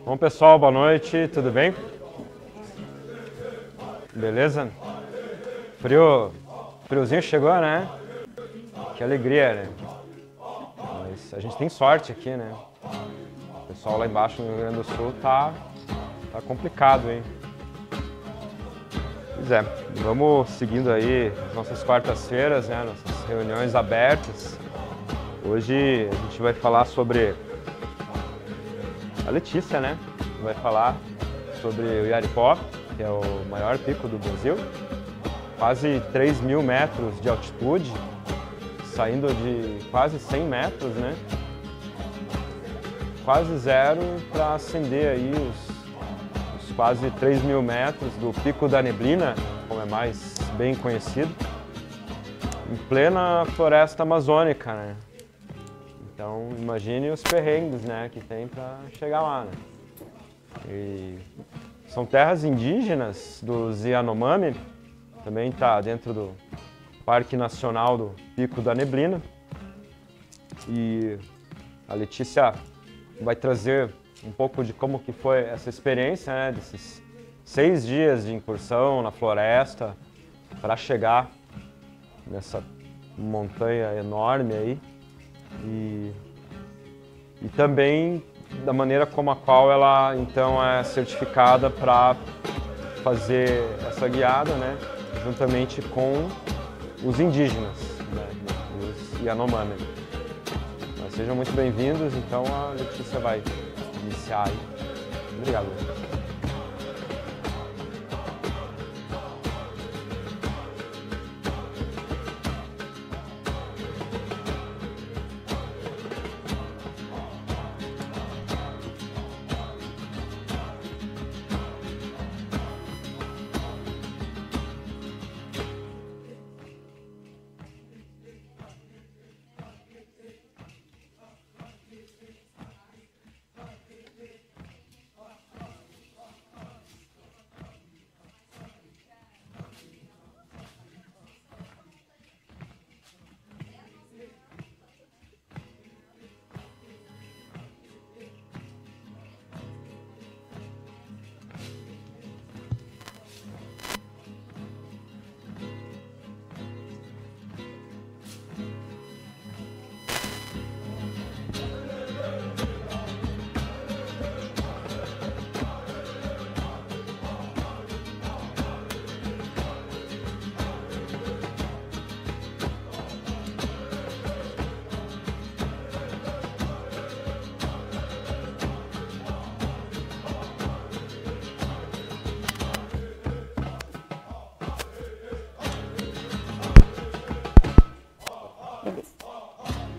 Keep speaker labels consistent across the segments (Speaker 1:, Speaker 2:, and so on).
Speaker 1: Bom, pessoal, boa noite, tudo bem? Beleza? Friozinho chegou, né? Que alegria, né? Mas a gente tem sorte aqui, né? O pessoal lá embaixo no Rio Grande do Sul tá complicado, hein? Pois é, vamos seguindo aí as nossas quartas-feiras, né? Nossas reuniões abertas. Hoje a gente vai falar sobre a Letícia, né? Vai falar sobre o Iaripó, que é o maior pico do Brasil. Quase 3.000 metros de altitude, saindo de quase 100 metros, né? Quase zero para ascender aí os quase 3.000 metros do Pico da Neblina, como é mais bem conhecido, em plena floresta amazônica, né? Então, imagine os perrengues, né, que tem para chegar lá, né? E são terras indígenas dos Yanomami, também está dentro do Parque Nacional do Pico da Neblina. E a Letícia vai trazer um pouco de como que foi essa experiência, né, desses 6 dias de incursão na floresta para chegar nessa montanha enorme aí. E também da maneira como a qual ela então é certificada para fazer essa guiada, né, juntamente com os indígenas, né, os Yanomami. Mas sejam muito bem-vindos, então a Letícia vai iniciar aí. Obrigado.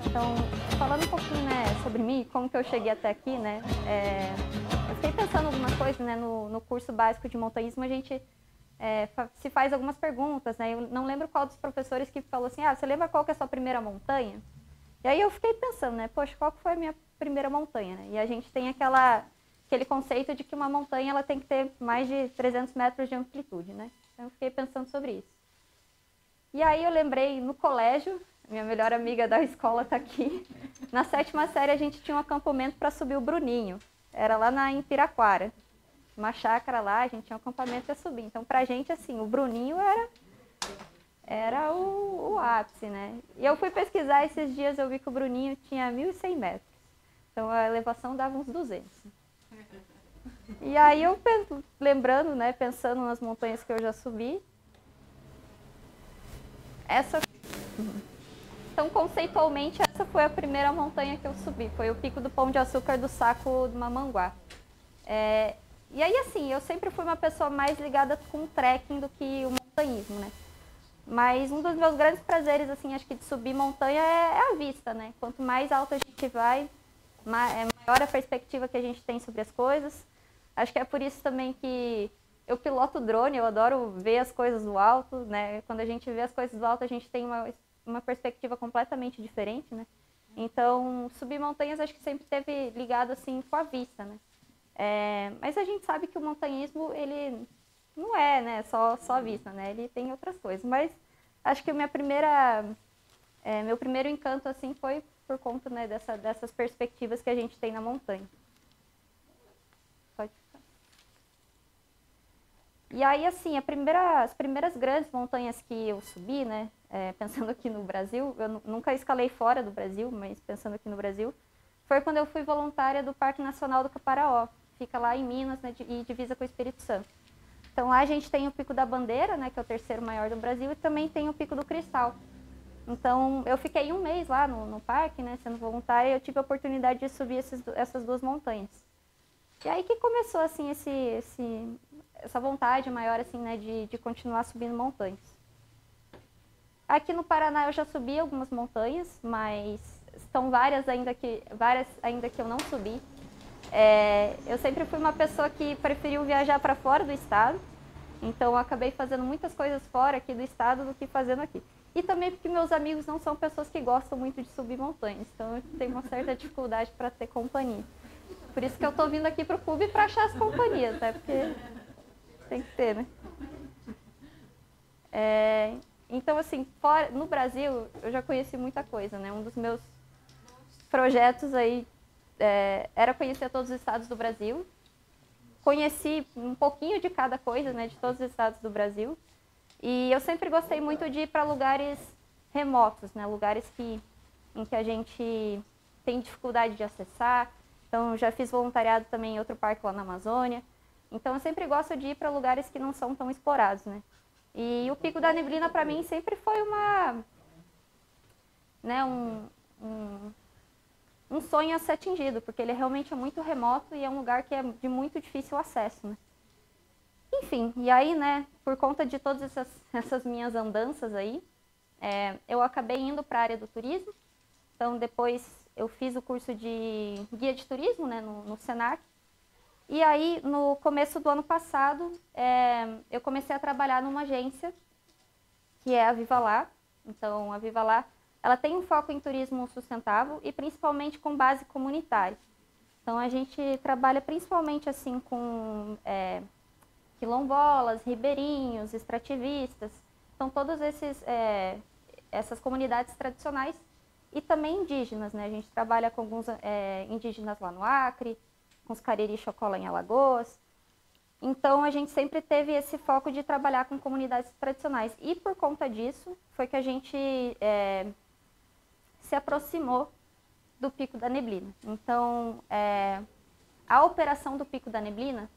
Speaker 2: Então, falando um pouquinho, né, sobre mim, como que eu cheguei até aqui, né, eu fiquei pensando algumas coisas, né, no curso básico de montanhismo a gente se faz algumas perguntas, né, eu não lembro qual dos professores que falou assim, você lembra qual que é a sua primeira montanha? E aí eu fiquei pensando, né, poxa, qual que foi a minha primeira montanha, né, e a gente tem aquele conceito de que uma montanha ela tem que ter mais de 300 metros de amplitude, né, então eu fiquei pensando sobre isso. E aí eu lembrei no colégio, minha melhor amiga da escola está aqui. Na 7ª série a gente tinha um acampamento para subir o Bruninho. Era lá em Piraquara. Uma chácara lá, a gente tinha um acampamento para subir. Então pra gente assim, o Bruninho era o ápice, né? E eu fui pesquisar esses dias, eu vi que o Bruninho tinha 1.100 metros. Então a elevação dava uns 200. E aí eu lembrando, né, pensando nas montanhas que eu já subi, então, conceitualmente, essa foi a primeira montanha que eu subi. Foi o Pico do Pão de Açúcar do Saco do Mamanguá. E aí, assim, eu sempre fui uma pessoa mais ligada com o trekking do que o montanhismo, né? Mas um dos meus grandes prazeres, assim, acho que de subir montanha é a vista, né? Quanto mais alto a gente vai, maior a perspectiva que a gente tem sobre as coisas. Acho que é por isso também que eu piloto drone, eu adoro ver as coisas do alto, né? Quando a gente vê as coisas do alto, a gente tem uma perspectiva completamente diferente, né? Então, subir montanhas acho que sempre esteve ligado, assim, com a vista, né? Mas a gente sabe que o montanhismo, ele não é, né, só a vista, né? Ele tem outras coisas. Mas acho que meu primeiro encanto, assim, foi por conta, né, dessas perspectivas que a gente tem na montanha. E aí, assim, as primeiras grandes montanhas que eu subi, né, pensando aqui no Brasil, eu nunca escalei fora do Brasil, mas pensando aqui no Brasil, foi quando eu fui voluntária do Parque Nacional do Caparaó, fica lá em Minas, né, e divisa com o Espírito Santo. Então lá a gente tem o Pico da Bandeira, né, que é o terceiro maior do Brasil, e também tem o Pico do Cristal. Então eu fiquei um mês lá no parque, né, sendo voluntária, e eu tive a oportunidade de subir essas duas montanhas. E aí que começou, assim, essa vontade maior, assim, né, de continuar subindo montanhas. Aqui no Paraná eu já subi algumas montanhas, mas estão várias ainda que eu não subi. Eu sempre fui uma pessoa que preferiu viajar para fora do estado, então eu acabei fazendo muitas coisas fora aqui do estado do que fazendo aqui. E também porque meus amigos não são pessoas que gostam muito de subir montanhas, então eu tenho uma certa dificuldade para ter companhia. Por isso que eu estou vindo aqui para o clube para achar as companhias, né? Porque tem que ter, né? Então, assim, no Brasil, eu já conheci muita coisa, né? Um dos meus projetos aí era conhecer todos os estados do Brasil. Conheci um pouquinho de cada coisa, né? De todos os estados do Brasil. E eu sempre gostei muito de ir para lugares remotos, né? Lugares em que a gente tem dificuldade de acessar. Então, já fiz voluntariado também em outro parque lá na Amazônia. Então, eu sempre gosto de ir para lugares que não são tão explorados, né? E o Pico da Neblina, para mim, sempre foi um sonho a ser atingido, porque ele realmente é muito remoto e é um lugar que é de muito difícil acesso, né? Enfim, e aí, né, por conta de todas essas minhas andanças aí, eu acabei indo para a área do turismo. Então, depois eu fiz o curso de guia de turismo, né, no Senac. E aí, no começo do ano passado, eu comecei a trabalhar numa agência, que é a Viva Lá. Então, a Viva Lá, ela tem um foco em turismo sustentável e principalmente com base comunitária. Então, a gente trabalha principalmente assim com quilombolas, ribeirinhos, extrativistas. Então, todas essas comunidades tradicionais e também indígenas, né? A gente trabalha com alguns indígenas lá no Acre, com os Cariri Chocola em Alagoas. Então, a gente sempre teve esse foco de trabalhar com comunidades tradicionais. E por conta disso, foi que a gente se aproximou do Pico da Neblina. Então, a operação do Pico da Neblina,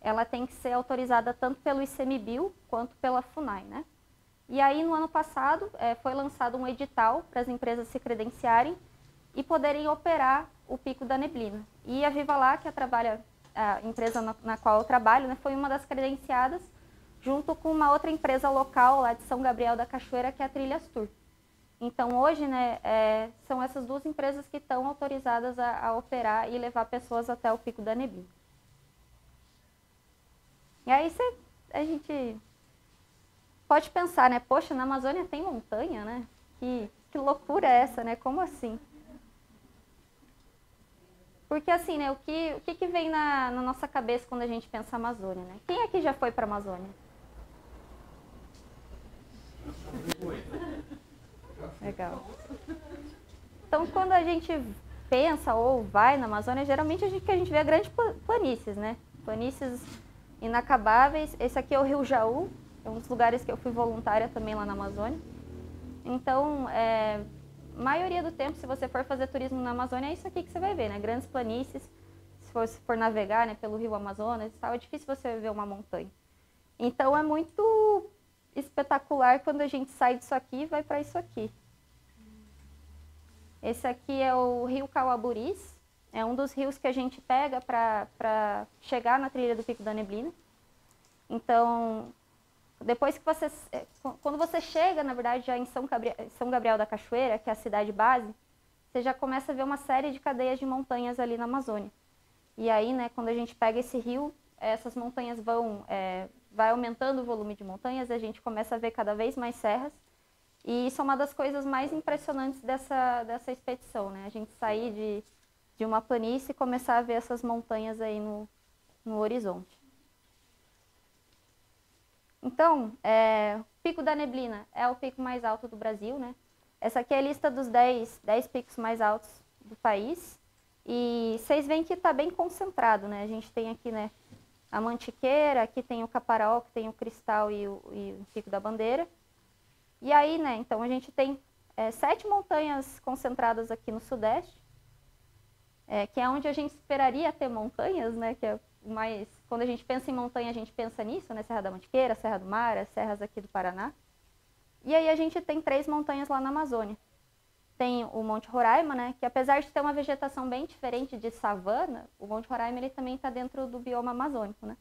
Speaker 2: ela tem que ser autorizada tanto pelo ICMBio quanto pela FUNAI, né? E aí, no ano passado, foi lançado um edital para as empresas se credenciarem e poderem operar o Pico da Neblina. E a Viva Lá, que a empresa na qual eu trabalho, né, foi uma das credenciadas, junto com uma outra empresa local lá de São Gabriel da Cachoeira, que é a Trilhas Tour. Então, hoje, né, são essas duas empresas que estão autorizadas a operar e levar pessoas até o Pico da Neblina. E aí a gente pode pensar, né, poxa, na Amazônia tem montanha, né? Que loucura é essa, né? Como assim? Porque assim, né, o que vem na nossa cabeça quando a gente pensa Amazônia, né? Quem aqui já foi para a Amazônia? Legal. Então, quando a gente pensa ou vai na Amazônia, geralmente a gente vê grandes planícies, né? Planícies inacabáveis. Esse aqui é o Rio Jaú, é um dos lugares que eu fui voluntária também lá na Amazônia. Então, maioria do tempo, se você for fazer turismo na Amazônia, é isso aqui que você vai ver, né? Grandes planícies. Se for navegar, né, pelo Rio Amazonas e tal, é difícil você ver uma montanha. Então, é muito espetacular quando a gente sai disso aqui e vai para isso aqui. Esse aqui é o Rio Cauaburis, é um dos rios que a gente pega para chegar na trilha do Pico da Neblina. Então, depois que quando você chega, na verdade, já em São Gabriel da Cachoeira, que é a cidade base, você já começa a ver uma série de cadeias de montanhas ali na Amazônia. E aí, né, quando a gente pega esse rio, essas montanhas vai aumentando o volume de montanhas, a gente começa a ver cada vez mais serras. E isso é uma das coisas mais impressionantes dessa expedição, né? A gente sair de uma planície e começar a ver essas montanhas aí no horizonte. Então, o Pico da Neblina é o pico mais alto do Brasil, né? Essa aqui é a lista dos 10 picos mais altos do país. E vocês veem que está bem concentrado, né? A gente tem aqui, né, a Mantiqueira, aqui tem o Caparaó, que tem o Cristal e o Pico da Bandeira. E aí, né, então a gente tem 7 montanhas concentradas aqui no Sudeste, que é onde a gente esperaria ter montanhas, né, que é mais, quando a gente pensa em montanha, a gente pensa nisso, né, Serra da Mantiqueira, Serra do Mar, as serras aqui do Paraná. E aí a gente tem 3 montanhas lá na Amazônia. Tem o Monte Roraima, né, que apesar de ter uma vegetação bem diferente de savana, o Monte Roraima ele também está dentro do bioma amazônico, né.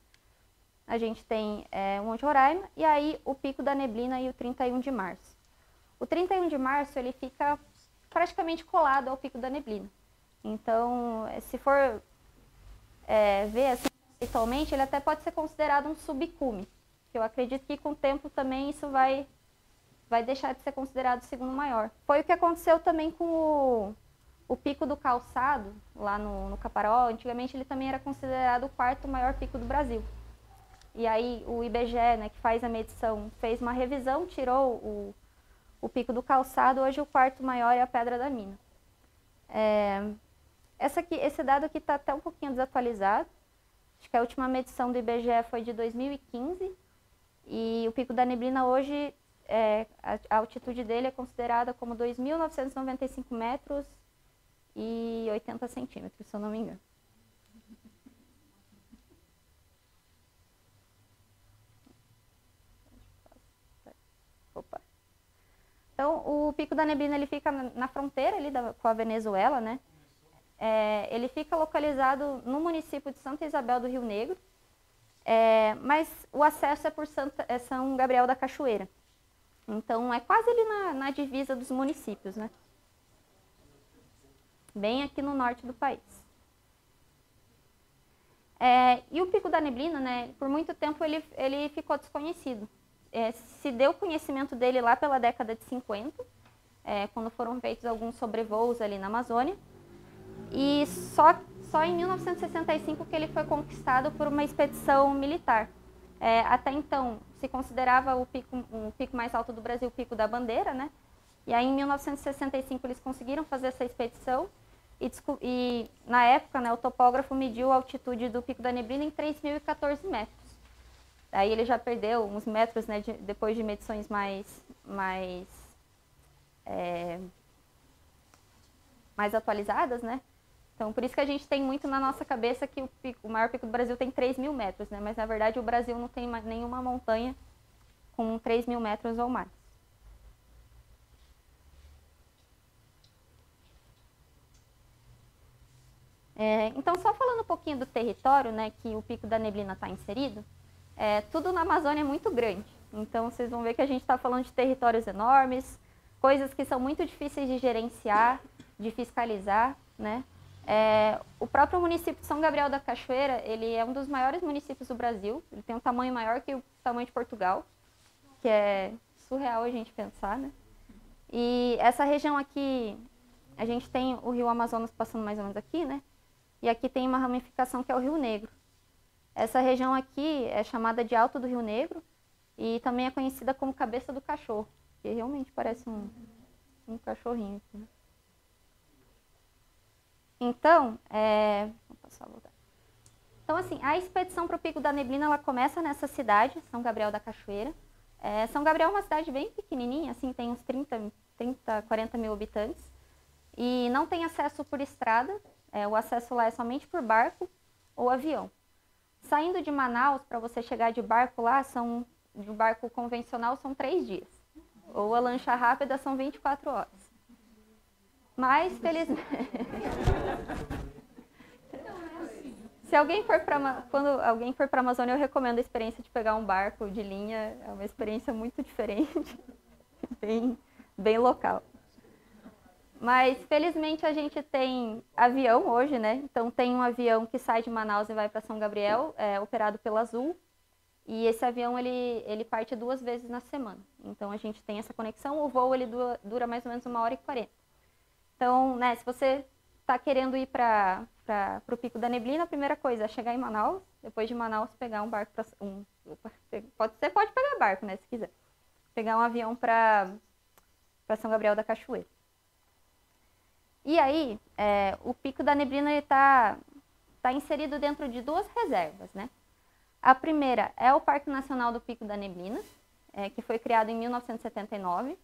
Speaker 2: A gente tem o Monte Roraima e aí o Pico da Neblina e o 31 de Março. O 31 de Março ele fica praticamente colado ao Pico da Neblina. Então, se for ver assim, conceitualmente, ele até pode ser considerado um subcume. Eu acredito que com o tempo também isso vai deixar de ser considerado o segundo maior. Foi o que aconteceu também com o Pico do Calçado, lá no Caparaó. Antigamente ele também era considerado o 4º maior pico do Brasil. E aí o IBGE, né, que faz a medição, fez uma revisão, tirou o Pico do Calçado. Hoje o 4º maior é a Pedra da Mina. Esse dado aqui está até um pouquinho desatualizado. Acho que a última medição do IBGE foi de 2015. E o Pico da Neblina hoje, a altitude dele é considerada como 2.995 metros e 80 centímetros, se eu não me engano. Opa. Então, o Pico da Neblina ele fica na fronteira ali com a Venezuela, né? Ele fica localizado no município de Santa Isabel do Rio Negro, mas o acesso é por São Gabriel da Cachoeira. Então, é quase ali na divisa dos municípios, né? Bem aqui no norte do país. E o Pico da Neblina, né, por muito tempo ele ficou desconhecido. Se deu conhecimento dele lá pela década de 50, quando foram feitos alguns sobrevoos ali na Amazônia. E só em 1965 que ele foi conquistado por uma expedição militar. Até então, se considerava o pico mais alto do Brasil, o Pico da Bandeira, né? E aí, em 1965, eles conseguiram fazer essa expedição. E na época, né, o topógrafo mediu a altitude do Pico da Neblina em 3.014 metros. Aí ele já perdeu uns metros, né, depois de medições mais atualizadas, né? Então, por isso que a gente tem muito na nossa cabeça que o maior pico do Brasil tem 3.000 metros, né? Mas, na verdade, o Brasil não tem nenhuma montanha com 3.000 metros ou mais. Então, só falando um pouquinho do território, né, que o Pico da Neblina está inserido, tudo na Amazônia é muito grande. Então, vocês vão ver que a gente está falando de territórios enormes, coisas que são muito difíceis de gerenciar, de fiscalizar, né? O próprio município de São Gabriel da Cachoeira, ele é um dos maiores municípios do Brasil. Ele tem um tamanho maior que o tamanho de Portugal, que é surreal a gente pensar, né? E essa região aqui, a gente tem o rio Amazonas passando mais ou menos aqui, né? E aqui tem uma ramificação que é o Rio Negro. Essa região aqui é chamada de Alto do Rio Negro e também é conhecida como Cabeça do Cachorro, que realmente parece um cachorrinho aqui, né? Então, vou passar a voltar. Então, assim, a expedição para o Pico da Neblina, ela começa nessa cidade, São Gabriel da Cachoeira. São Gabriel é uma cidade bem pequenininha, assim, tem uns 40 mil habitantes. E não tem acesso por estrada, o acesso lá é somente por barco ou avião. Saindo de Manaus, para você chegar de barco lá, de barco convencional, são 3 dias. Ou a lancha rápida são 24 horas. Mas, felizmente... Quando alguém for para a Amazônia, eu recomendo a experiência de pegar um barco de linha. É uma experiência muito diferente, bem local. Mas, felizmente, a gente tem avião hoje, né? Então, tem um avião que sai de Manaus e vai para São Gabriel, operado pela Azul. E esse avião, ele parte 2 vezes na semana. Então, a gente tem essa conexão. O voo, ele dura mais ou menos 1h40. Então, né, se você está querendo ir para o Pico da Neblina, a primeira coisa é chegar em Manaus, depois de Manaus pegar um barco você pode pegar barco, né, se quiser. Pegar um avião para São Gabriel da Cachoeira. E aí, o Pico da Neblina está inserido dentro de 2 reservas, né? A primeira é o Parque Nacional do Pico da Neblina, que foi criado em 1979.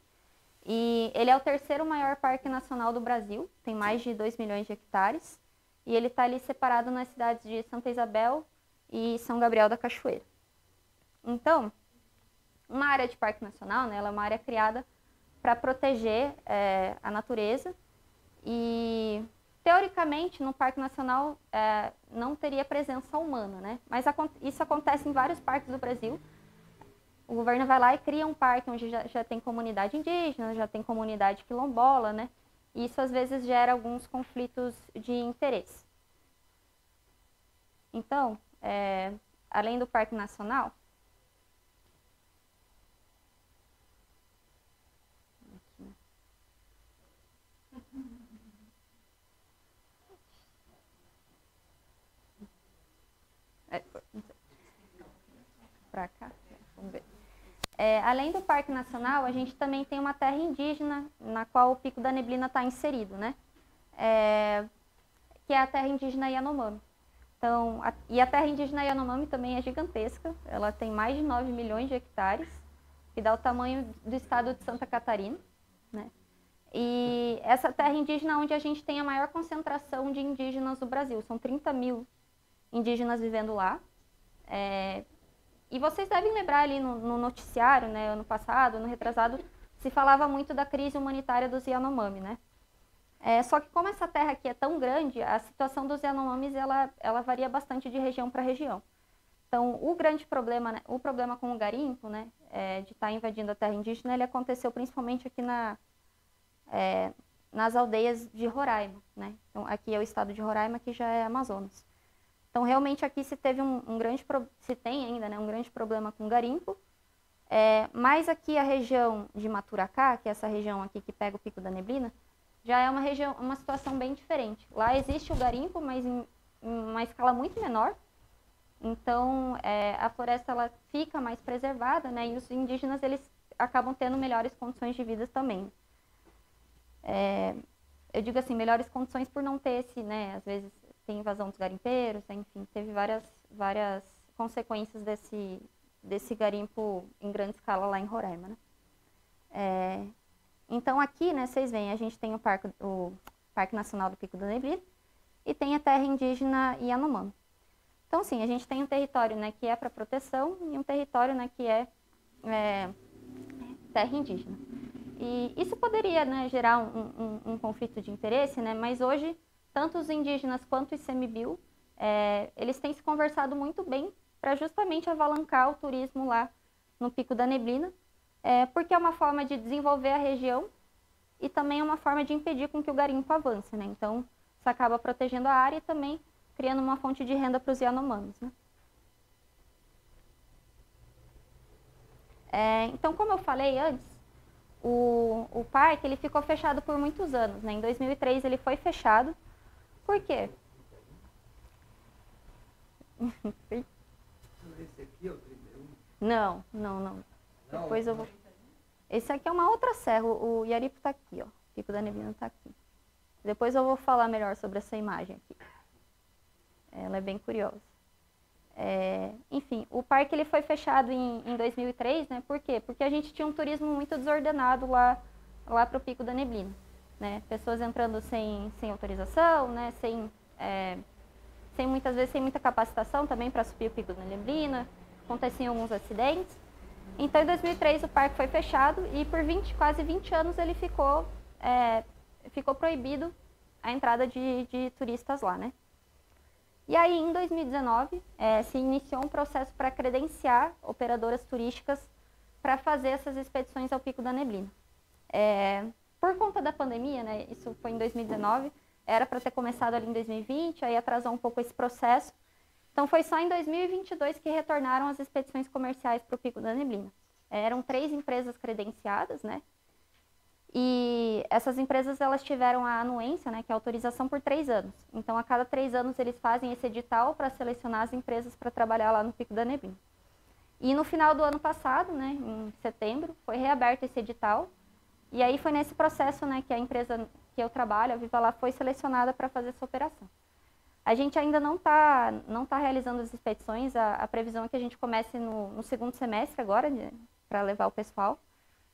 Speaker 2: E ele é o terceiro maior parque nacional do Brasil, tem mais de 2 milhões de hectares. E ele está ali separado nas cidades de Santa Isabel e São Gabriel da Cachoeira. Então, uma área de parque nacional, né, ela é uma área criada para proteger a natureza. E, teoricamente, no Parque Nacional não teria presença humana, né? Mas isso acontece em vários parques do Brasil. O governo vai lá e cria um parque onde já tem comunidade indígena, já tem comunidade quilombola, né? E isso, às vezes, gera alguns conflitos de interesse. Então, além do Parque Nacional, para cá, vamos ver. Além do Parque Nacional, a gente também tem uma terra indígena na qual o Pico da Neblina está inserido, né? Que é a terra indígena Yanomami. Então, e a terra indígena Yanomami também é gigantesca, ela tem mais de 9 milhões de hectares, que dá o tamanho do estado de Santa Catarina, né? E essa terra indígena é onde a gente tem a maior concentração de indígenas do Brasil, são 30 mil indígenas vivendo lá. E vocês devem lembrar ali no noticiário, né, ano passado, ano retrasado, se falava muito da crise humanitária dos Yanomami, né? Só que como essa terra aqui é tão grande, a situação dos Yanomamis, ela varia bastante de região para região. Então, o grande problema, né, o problema com o garimpo, né, de estar invadindo a terra indígena, ele aconteceu principalmente aqui nas aldeias de Roraima, né? Então, aqui é o estado de Roraima, que já é Amazonas. Então, realmente, aqui se teve se tem ainda, né, um grande problema com garimpo. Mas aqui a região de Maturacá, que é essa região aqui que pega o Pico da Neblina, já é uma situação bem diferente. Lá existe o garimpo, mas em uma escala muito menor. Então, a floresta ela fica mais preservada, né, e os indígenas eles acabam tendo melhores condições de vida também. Eu digo assim, melhores condições por não ter né, às vezes tem invasão dos garimpeiros, enfim, teve várias consequências desse garimpo em grande escala lá em Roraima, né? Então aqui, né, vocês veem, a gente tem o Parque Nacional do Pico da Neblina e tem a terra indígena Yanomami. Então, assim, a gente tem um território, né, que é para proteção e um território, né, que é terra indígena. E isso poderia, né, gerar um conflito de interesse, né, mas hoje, tanto os indígenas quanto os ICMBio, eles têm se conversado muito bem para justamente avalancar o turismo lá no Pico da Neblina, porque é uma forma de desenvolver a região e também é uma forma de impedir com que o garimpo avance, né? Então, isso acaba protegendo a área e também criando uma fonte de renda para os Yanomamis, né? Então, como eu falei antes, o parque ele ficou fechado por muitos anos, né? Em 2003 ele foi fechado. Por quê?
Speaker 3: Esse aqui é o primeiro?
Speaker 2: Não. Depois eu vou... Esse aqui é uma outra serra, o Yaripo está aqui, ó. O Pico da Neblina está aqui. Depois eu vou falar melhor sobre essa imagem aqui. Ela é bem curiosa. Enfim, o parque ele foi fechado em 2003, né? Por quê? Porque a gente tinha um turismo muito desordenado lá para o Pico da Neblina, né? Pessoas entrando sem autorização, né? Muitas vezes sem muita capacitação também para subir o Pico da Neblina, aconteciam alguns acidentes. Então, em 2003 o parque foi fechado e por quase 20 anos ele ficou proibido a entrada de turistas lá, né? E aí, em 2019, se iniciou um processo para credenciar operadoras turísticas para fazer essas expedições ao Pico da Neblina. Por conta da pandemia, né, isso foi em 2019, era para ter começado ali em 2020, aí atrasou um pouco esse processo. Então, foi só em 2022 que retornaram as expedições comerciais para o Pico da Neblina. Eram 3 empresas credenciadas, né? E essas empresas elas tiveram a anuência, né, que é a autorização por 3 anos. Então, a cada 3 anos eles fazem esse edital para selecionar as empresas para trabalhar lá no Pico da Neblina. E no final do ano passado, né, em setembro, foi reaberto esse edital. E aí foi nesse processo, né, que a empresa que eu trabalho, a Viva Lá, foi selecionada para fazer essa operação. A gente ainda não tá realizando as expedições, a previsão é que a gente comece no segundo semestre agora, para levar o pessoal.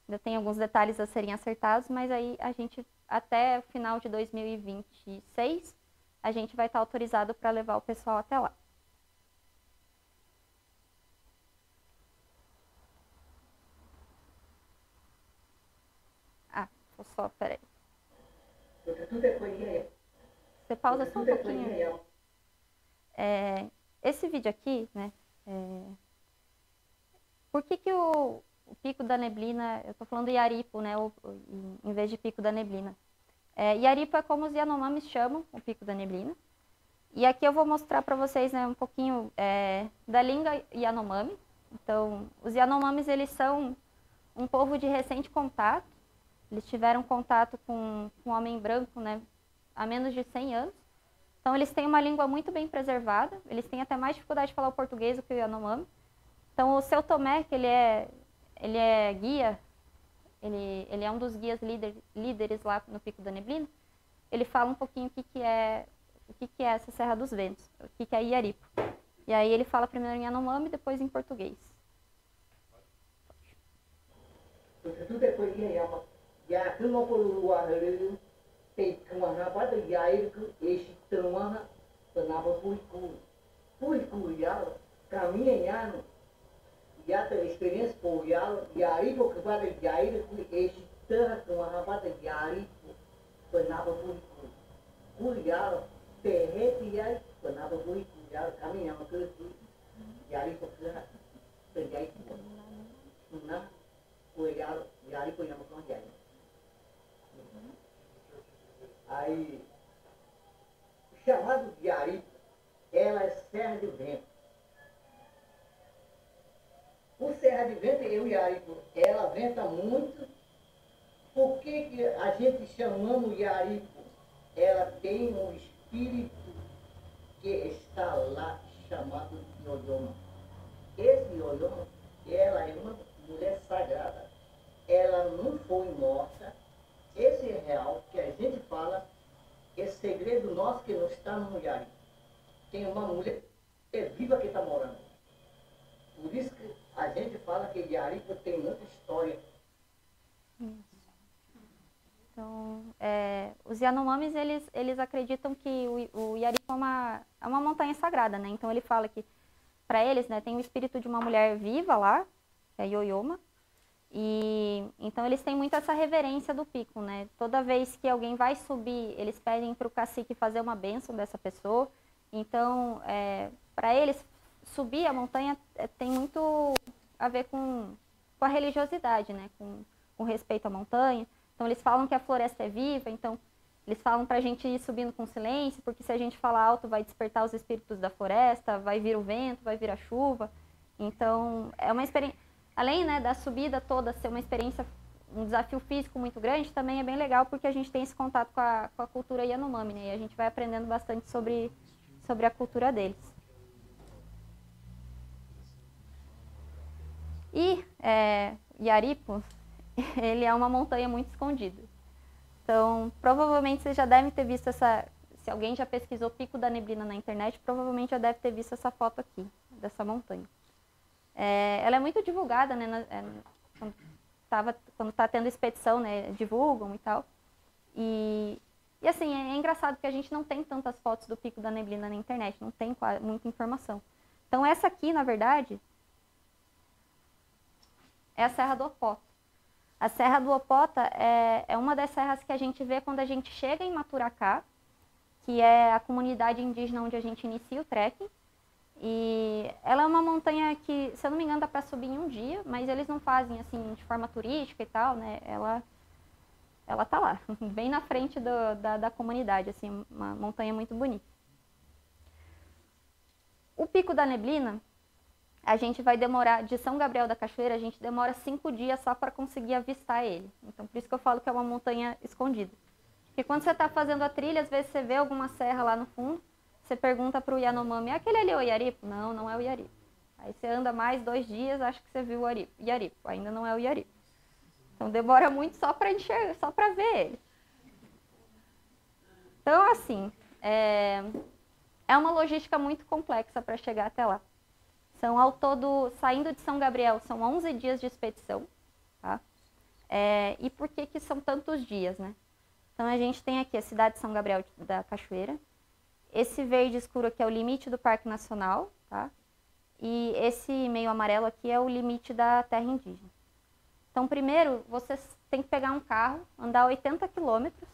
Speaker 2: Ainda tem alguns detalhes a serem acertados, mas aí a gente, até o final de 2026, a gente vai estar autorizado para levar o pessoal até lá. Só, peraí. Você pausa só um pouquinho. Esse vídeo aqui, né? Por que o Pico da Neblina, eu tô falando Iaripo, né? Em vez de Pico da Neblina. Iaripo é como os Yanomamis chamam o Pico da Neblina. E aqui eu vou mostrar para vocês, né, um pouquinho da língua Yanomami. Então, os Yanomamis, eles são um povo de recente contato. Eles tiveram contato com um homem branco, né, há menos de 100 anos. Então, eles têm uma língua muito bem preservada. Eles têm até mais dificuldade de falar o português do que o Yanomami. Então, o Seu Tomé, que ele é guia, ele é um dos guias líderes lá no Pico da Neblina. Ele fala um pouquinho o que é essa Serra dos Ventos, o que é Iaripo. E aí ele fala primeiro em Yanomami e depois em português.
Speaker 3: Aí, chamado de Iaripo, ela é Serra de Vento. O Serra de Vento e o Iaripo, ela venta muito. Por que a gente chamamos Iaripo? Ela tem um espírito que está lá chamado de Ioioma. Esse Ioioma, ela é uma mulher sagrada. Ela não foi morta. Esse é real que a gente fala, esse segredo nosso que não está no Iaripo. Tem uma mulher viva que está morando. Por isso que a gente fala que Iaripo tem muita história.
Speaker 2: Então, os Yanomamis, eles acreditam que o Iaripo é uma montanha sagrada, né? Então ele fala que, para eles, né, tem o espírito de uma mulher viva lá, que é Ioioma, e então eles têm muito essa reverência do pico, né? Toda vez que alguém vai subir, eles pedem para o cacique fazer uma bênção dessa pessoa. Então, para eles, subir a montanha tem muito a ver com a religiosidade, né? Com respeito à montanha. Então, eles falam que a floresta é viva, então eles falam para a gente ir subindo com silêncio, porque se a gente falar alto vai despertar os espíritos da floresta, vai vir o vento, vai vir a chuva. Então, é uma experiência, além, né, da subida toda ser uma experiência, um desafio físico muito grande, também é bem legal porque a gente tem esse contato com a cultura Yanomami, né, e a gente vai aprendendo bastante sobre a cultura deles. E Iaripo, ele é uma montanha muito escondida. Então, provavelmente vocês já devem ter visto se alguém já pesquisou Pico da Neblina na internet, provavelmente já deve ter visto essa foto aqui, dessa montanha. Ela é muito divulgada, né, quando está tendo expedição, né, divulgam e tal. E assim, é engraçado que a gente não tem tantas fotos do Pico da Neblina na internet, não tem muita informação. Então, essa aqui, na verdade, é a Serra do Opota. A Serra do Opota é uma das serras que a gente vê quando a gente chega em Maturacá, que é a comunidade indígena onde a gente inicia o trekking. E ela é uma montanha que, se eu não me engano, dá para subir em um dia, mas eles não fazem assim de forma turística e tal, né? Ela tá lá, bem na frente da comunidade, assim, uma montanha muito bonita. O Pico da Neblina, a gente vai demorar, de São Gabriel da Cachoeira, a gente demora 5 dias só para conseguir avistar ele. Então, por isso que eu falo que é uma montanha escondida. Porque quando você está fazendo a trilha, às vezes você vê alguma serra lá no fundo, você pergunta para o Yanomami, aquele ali é o Iaripo? Não, não é o Iaripo. Aí você anda mais 2 dias, acha que você viu o Iaripo. Ainda não é o Iaripo. Então, demora muito só para enxergar, só para ver ele. Então, assim, é uma logística muito complexa para chegar até lá. São ao todo, saindo de São Gabriel, são 11 dias de expedição, tá? E por que são tantos dias, né? Então a gente tem aqui a cidade de São Gabriel da Cachoeira, esse verde escuro aqui é o limite do Parque Nacional, tá? E esse meio amarelo aqui é o limite da terra indígena. Então primeiro, você tem que pegar um carro, andar 80 quilômetros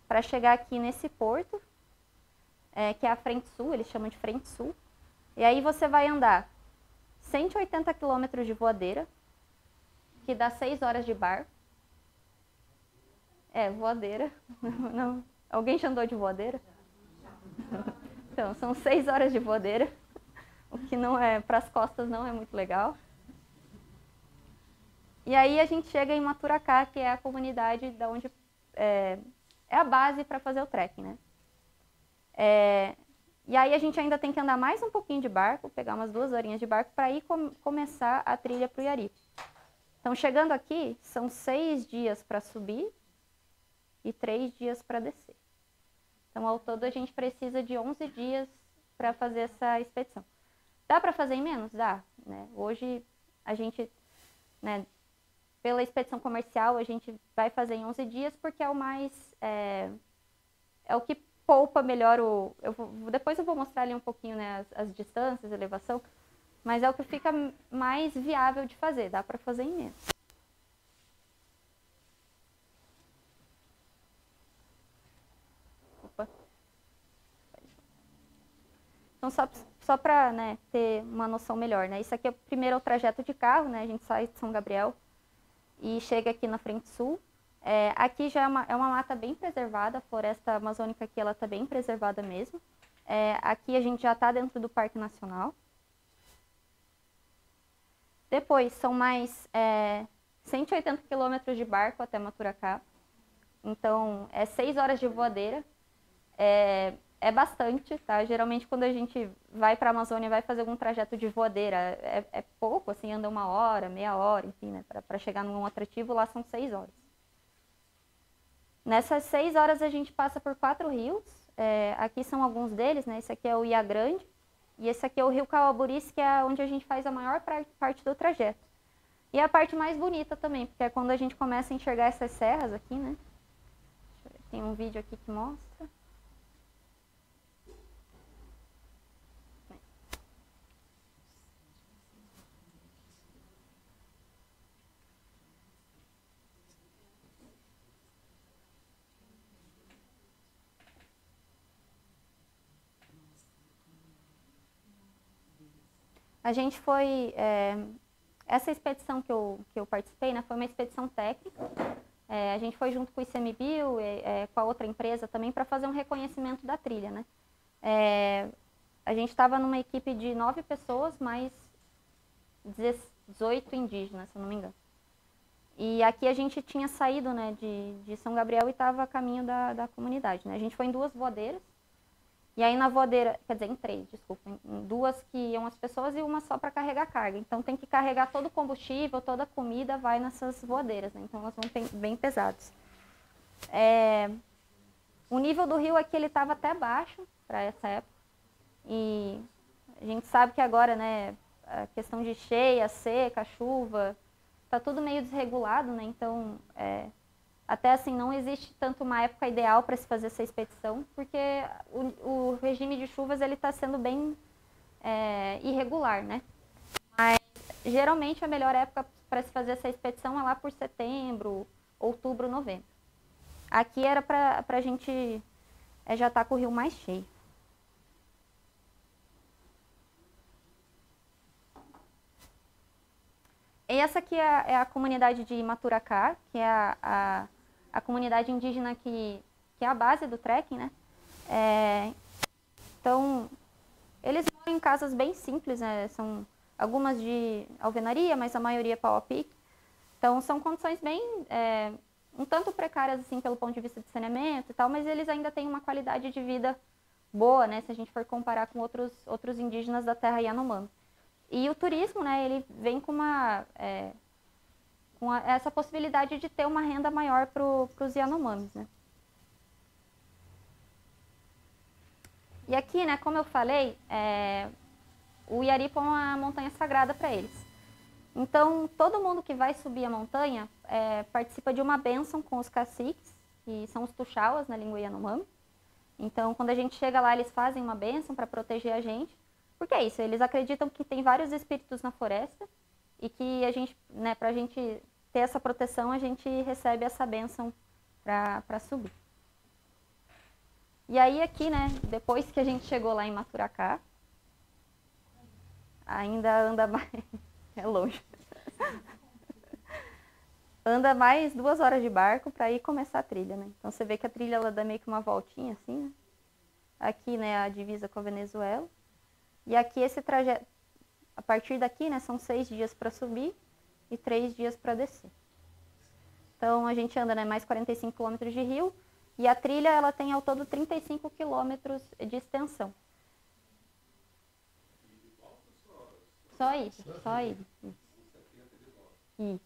Speaker 2: para chegar aqui nesse porto, que é a Frente Sul, eles chamam de Frente Sul. E aí você vai andar 180 quilômetros de voadeira, que dá 6 horas de barco. Voadeira. Não. Alguém já andou de voadeira? Então, são 6 horas de voadeira, o que não é, para as costas não é muito legal. E aí a gente chega em Maturacá, que é a comunidade da onde é a base para fazer o trekking, né? E aí a gente ainda tem que andar mais um pouquinho de barco, pegar umas 2 horinhas de barco para ir começar a trilha para o Iaripe. Então, chegando aqui, são 6 dias para subir e 3 dias para descer. Então, ao todo, a gente precisa de 11 dias para fazer essa expedição. Dá para fazer em menos? Dá. Né? Hoje, a gente, né, pela expedição comercial, a gente vai fazer em 11 dias porque é o mais... é o que poupa melhor depois eu vou mostrar ali um pouquinho, né, as distâncias, a elevação, mas é o que fica mais viável de fazer, dá para fazer em menos. Opa. Então, só para, né, ter uma noção melhor, né, isso aqui primeiro é o trajeto de carro, né, a gente sai de São Gabriel e chega aqui na Frente Sul. Aqui já é uma mata bem preservada, a floresta amazônica aqui ela está bem preservada mesmo. Aqui a gente já está dentro do Parque Nacional. Depois são mais 180 quilômetros de barco até Maturacá. Então, 6 horas de voadeira. É bastante, tá? Geralmente quando a gente vai para a Amazônia, vai fazer algum trajeto de voadeira, é pouco, assim, anda 1 hora, meia hora, enfim, né? Para chegar num atrativo, lá são 6 horas. Nessas 6 horas a gente passa por 4 rios, aqui são alguns deles, né? Esse aqui é o Ia Grande e esse aqui é o Rio Cauaburis, que é onde a gente faz a maior parte do trajeto. E é a parte mais bonita também, porque é quando a gente começa a enxergar essas serras aqui, né? Tem um vídeo aqui que mostra. A gente foi... essa expedição que eu participei, né, foi uma expedição técnica. A gente foi junto com o ICMBio, com a outra empresa também, para fazer um reconhecimento da trilha, né? A gente estava numa equipe de 9 pessoas, mais 18 indígenas, se eu não me engano. E aqui a gente tinha saído, né, de São Gabriel e estava a caminho da comunidade, né? A gente foi em 2 voadeiras. E aí na voadeira, quer dizer, em 3, desculpa, em 2 que iam as pessoas e uma só para carregar carga. Então tem que carregar todo o combustível, toda a comida vai nessas voadeiras, né? Então elas vão bem pesadas. O nível do rio aqui ele estava até baixo para essa época. E a gente sabe que agora, né, a questão de cheia, seca, chuva, tá tudo meio desregulado, né? Então até assim, não existe tanto uma época ideal para se fazer essa expedição, porque o regime de chuvas ele está sendo bem irregular, né? Mas geralmente a melhor época para se fazer essa expedição é lá por setembro, outubro, novembro. Aqui era para a gente já estar com o rio mais cheio. E essa aqui é a comunidade de Maturacá, que é a comunidade indígena que é a base do trekking, né? Então, eles moram em casas bem simples, né? São algumas de alvenaria, mas a maioria é pau a pique. Então, são condições bem, um tanto precárias, assim, pelo ponto de vista de saneamento e tal, mas eles ainda têm uma qualidade de vida boa, né? Se a gente for comparar com outros indígenas da terra Yanomami. E o turismo, né, ele vem com essa possibilidade de ter uma renda maior para os Yanomamis, né? E aqui, né, como eu falei, o Iaripo é uma montanha sagrada para eles. Então, todo mundo que vai subir a montanha participa de uma bênção com os caciques, que são os Tuxauas na língua Yanomami. Então, quando a gente chega lá, eles fazem uma bênção para proteger a gente. Porque é isso, eles acreditam que tem vários espíritos na floresta e que a gente, né, para a gente ter essa proteção, a gente recebe essa bênção para subir. E aí aqui, né, depois que a gente chegou lá em Maturacá, ainda anda mais... é longe. Anda mais 2 horas de barco para ir começar a trilha, né? Então você vê que a trilha ela dá meio que uma voltinha assim, né? Aqui, né, a divisa com a Venezuela. E aqui esse trajeto, a partir daqui, né, são 6 dias para subir e 3 dias para descer. Então a gente anda, né, mais 45 quilômetros de rio. E a trilha, ela tem ao todo 35 quilômetros de extensão. Só isso, só isso. Isso.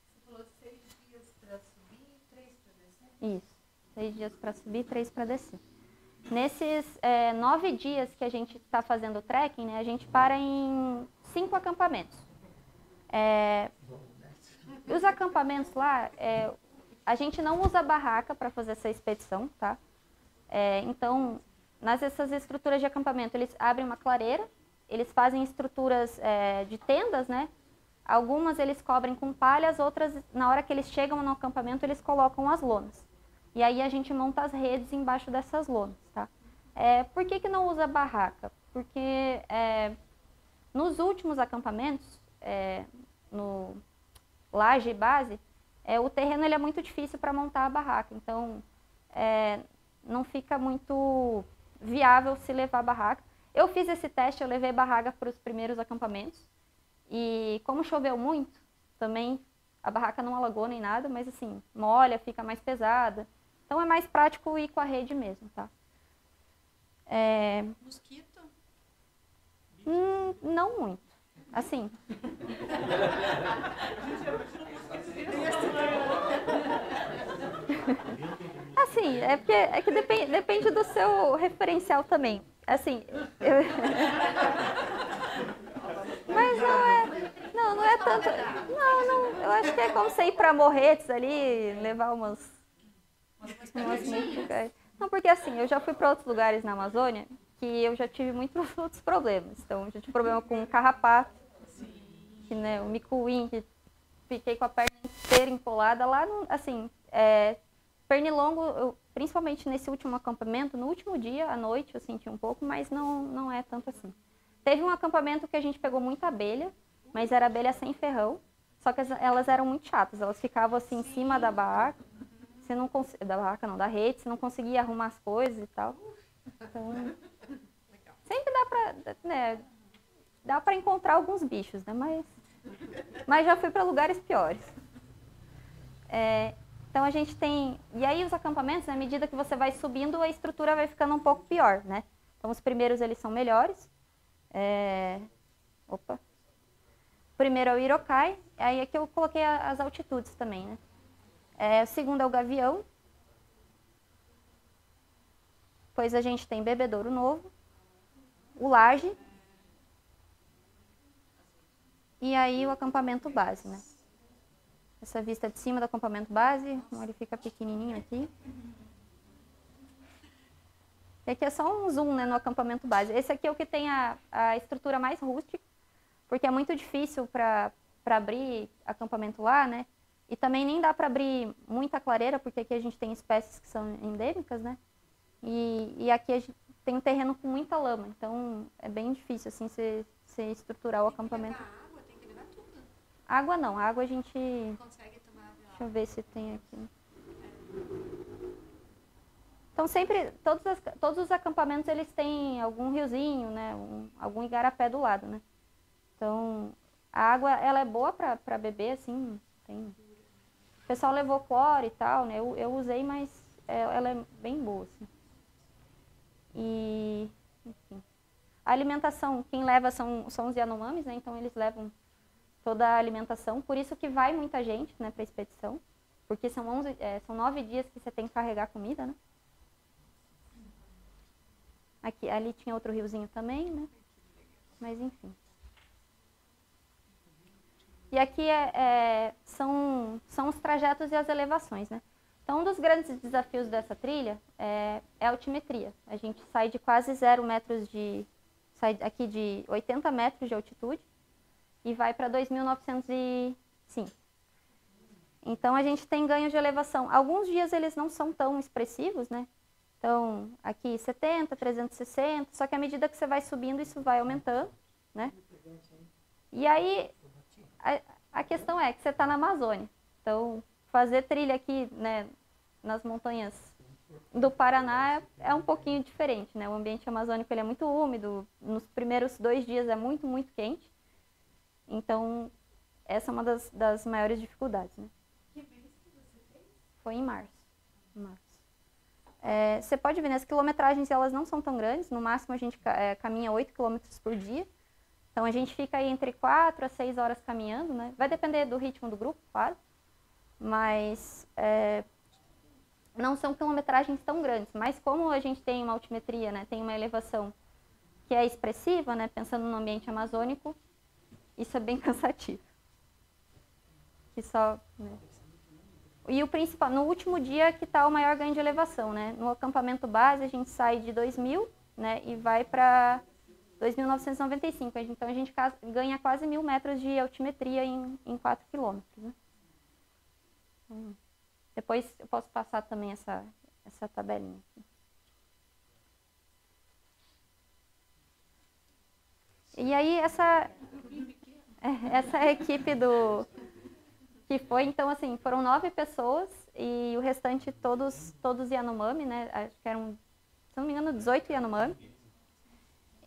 Speaker 4: Você falou 6 dias para subir e 3 para descer?
Speaker 2: Isso. 6 dias para subir e 3 para descer. Nesses 9 dias que a gente está fazendo o trekking, né, a gente para em 5 acampamentos. Os acampamentos lá... a gente não usa barraca para fazer essa expedição, tá? Então, nessas estruturas de acampamento, eles abrem uma clareira, eles fazem estruturas de tendas, né? Algumas eles cobrem com palhas, outras, na hora que eles chegam no acampamento, eles colocam as lonas. E aí a gente monta as redes embaixo dessas lonas, tá? Por que não usa barraca? Porque nos últimos acampamentos, no laje e base, o terreno ele é muito difícil para montar a barraca, então não fica muito viável se levar barraca. Eu fiz esse teste, eu levei barraca para os primeiros acampamentos e como choveu muito, também a barraca não alagou nem nada, mas assim, molha, fica mais pesada. Então é mais prático ir com a rede mesmo, tá?
Speaker 4: Mosquito?
Speaker 2: Não muito, assim... Assim, é que depende do seu referencial também. Assim, mas não é tanto. Não, eu acho que é como você ir para Morretes ali, levar umas não, porque assim, eu já fui para outros lugares na Amazônia que eu já tive muitos outros problemas. Então, eu já tive problema com carrapato, que, né, o micuim, que fiquei com a perna inteira empolada. Lá, assim, pernilongo, principalmente nesse último acampamento, no último dia, à noite, eu senti um pouco, mas não é tanto assim. Teve um acampamento que a gente pegou muita abelha, mas era abelha sem ferrão, só que elas eram muito chatas, elas ficavam assim em cima da barraca, você não da barraca não, da rede, você não conseguia arrumar as coisas e tal. Então, sempre dá pra encontrar alguns bichos, né, mas já fui para lugares piores. Então a gente tem... E aí os acampamentos, à medida que você vai subindo, a estrutura vai ficando um pouco pior, né? Então os primeiros eles são melhores. O primeiro é o Irocai, aí aqui eu coloquei as altitudes também, né? O segundo é o Gavião. Depois a gente tem Bebedouro Novo, o Laje. E aí o acampamento base, né? Essa vista de cima do acampamento base, ele fica pequenininho aqui. E aqui é só um zoom, né, no acampamento base. Esse aqui é o que tem a estrutura mais rústica, porque é muito difícil para abrir acampamento lá, né? E também nem dá para abrir muita clareira, porque aqui a gente tem espécies que são endêmicas, né? E aqui a gente tem um terreno com muita lama, então é bem difícil, assim, você estruturar o acampamento.
Speaker 4: Tem que levar tudo.
Speaker 2: Água não, água a gente...
Speaker 4: Consegue tomar água.
Speaker 2: Deixa eu ver se tem aqui. Então sempre, todos os acampamentos eles têm algum riozinho, né? Algum igarapé do lado, né? Então a água ela é boa para beber, assim, tem... O pessoal levou cloro e tal, né? Eu usei, mas ela é bem boa, assim. E, enfim. A alimentação, quem leva são os Yanomamis, né? Então eles levam toda a alimentação. Por isso que vai muita gente, né, para a expedição. Porque são 9 dias que você tem que carregar comida, né? Aqui, ali tinha outro riozinho também, né? Mas enfim. E aqui são os trajetos e as elevações, né? Então, um dos grandes desafios dessa trilha é a altimetria. A gente sai de quase 0 metros sai aqui de 80 metros de altitude e vai para 2.905. Então, a gente tem ganhos de elevação. Alguns dias eles não são tão expressivos, né? Então, aqui 70, 360, só que à medida que você vai subindo, isso vai aumentando, né? E aí, a questão é que você está na Amazônia. Então, fazer trilha aqui, né, nas montanhas do Paraná é um pouquinho diferente, né? O ambiente amazônico ele é muito úmido, nos primeiros 2 dias é muito, muito quente. Então, essa é uma das maiores dificuldades, né?
Speaker 4: Que mês que você fez?
Speaker 2: Foi em março. Você pode ver, né, as quilometragens elas não são tão grandes, no máximo a gente caminha 8 quilômetros por dia. Então a gente fica aí entre 4 a 6 horas caminhando, né? Vai depender do ritmo do grupo, claro. Mas não são quilometragens tão grandes. Mas como a gente tem uma altimetria, né, tem uma elevação que é expressiva, né, pensando no ambiente amazônico, isso é bem cansativo. Né? E o principal, no último dia que está o maior ganho de elevação, né? No acampamento base a gente sai de 2.000, né, e vai para 2.995. Então a gente ganha quase 1.000 metros de altimetria em 4 quilômetros, né? Depois eu posso passar também essa tabelinha aqui. E aí essa é a equipe que foi, então assim, foram 9 pessoas e o restante todos Yanomami, né? Acho que eram, se não me engano, 18 Yanomami.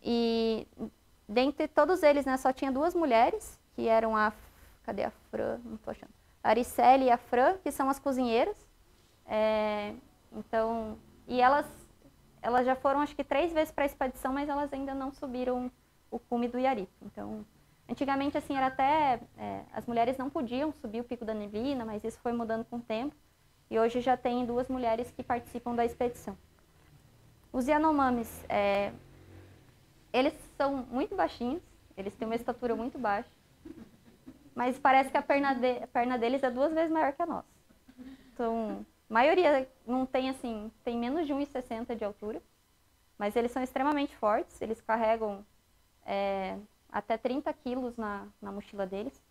Speaker 2: E dentre todos eles, né, só tinha 2 mulheres, que eram cadê a Fran? Não tô achando. A Aricele e a Fran, que são as cozinheiras. Então, e elas já foram acho que 3 vezes para a expedição, mas elas ainda não subiram o cume do Iaripe. Então, antigamente assim era até as mulheres não podiam subir o Pico da Neblina, mas isso foi mudando com o tempo. E hoje já tem 2 mulheres que participam da expedição. Os Yanomamis, eles são muito baixinhos, eles têm uma estatura muito baixa, mas parece que a perna deles é 2 vezes maior que a nossa. Então, a maioria não tem assim, tem menos de 1,60 de altura, mas eles são extremamente fortes, eles carregam até 30 quilos na mochila deles.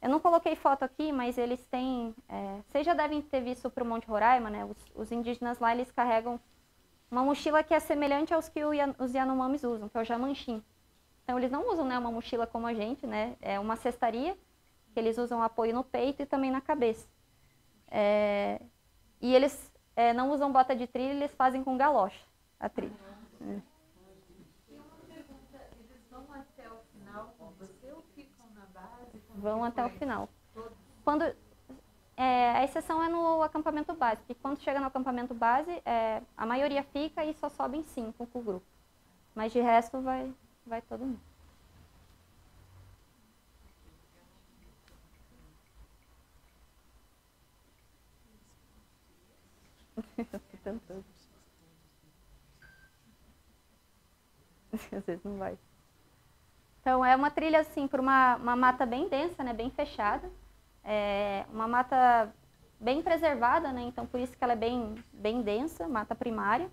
Speaker 2: Eu não coloquei foto aqui, mas eles têm, vocês já devem ter visto para o Monte Roraima, né? Os indígenas lá, eles carregam uma mochila que é semelhante aos que os Yanomamis usam, que é o Jamanchim. Então, eles não usam, né, uma mochila como a gente, né? É uma cestaria, que eles usam apoio no peito e também na cabeça. E eles não usam bota de trilha, eles fazem com galocha a trilha.
Speaker 4: E uma pergunta, eles vão até o final com você ou ficam na base?
Speaker 2: Vão até o final. A exceção é no acampamento base, porque quando chega no acampamento base, a maioria fica e só sobem 5 com o grupo. Mas de resto vai todo mundo. Eu tô tentando. Às vezes não vai. Então é uma trilha assim por uma mata bem densa, né, bem fechada. Uma mata bem preservada, né? Então por isso que ela é bem densa, mata primária.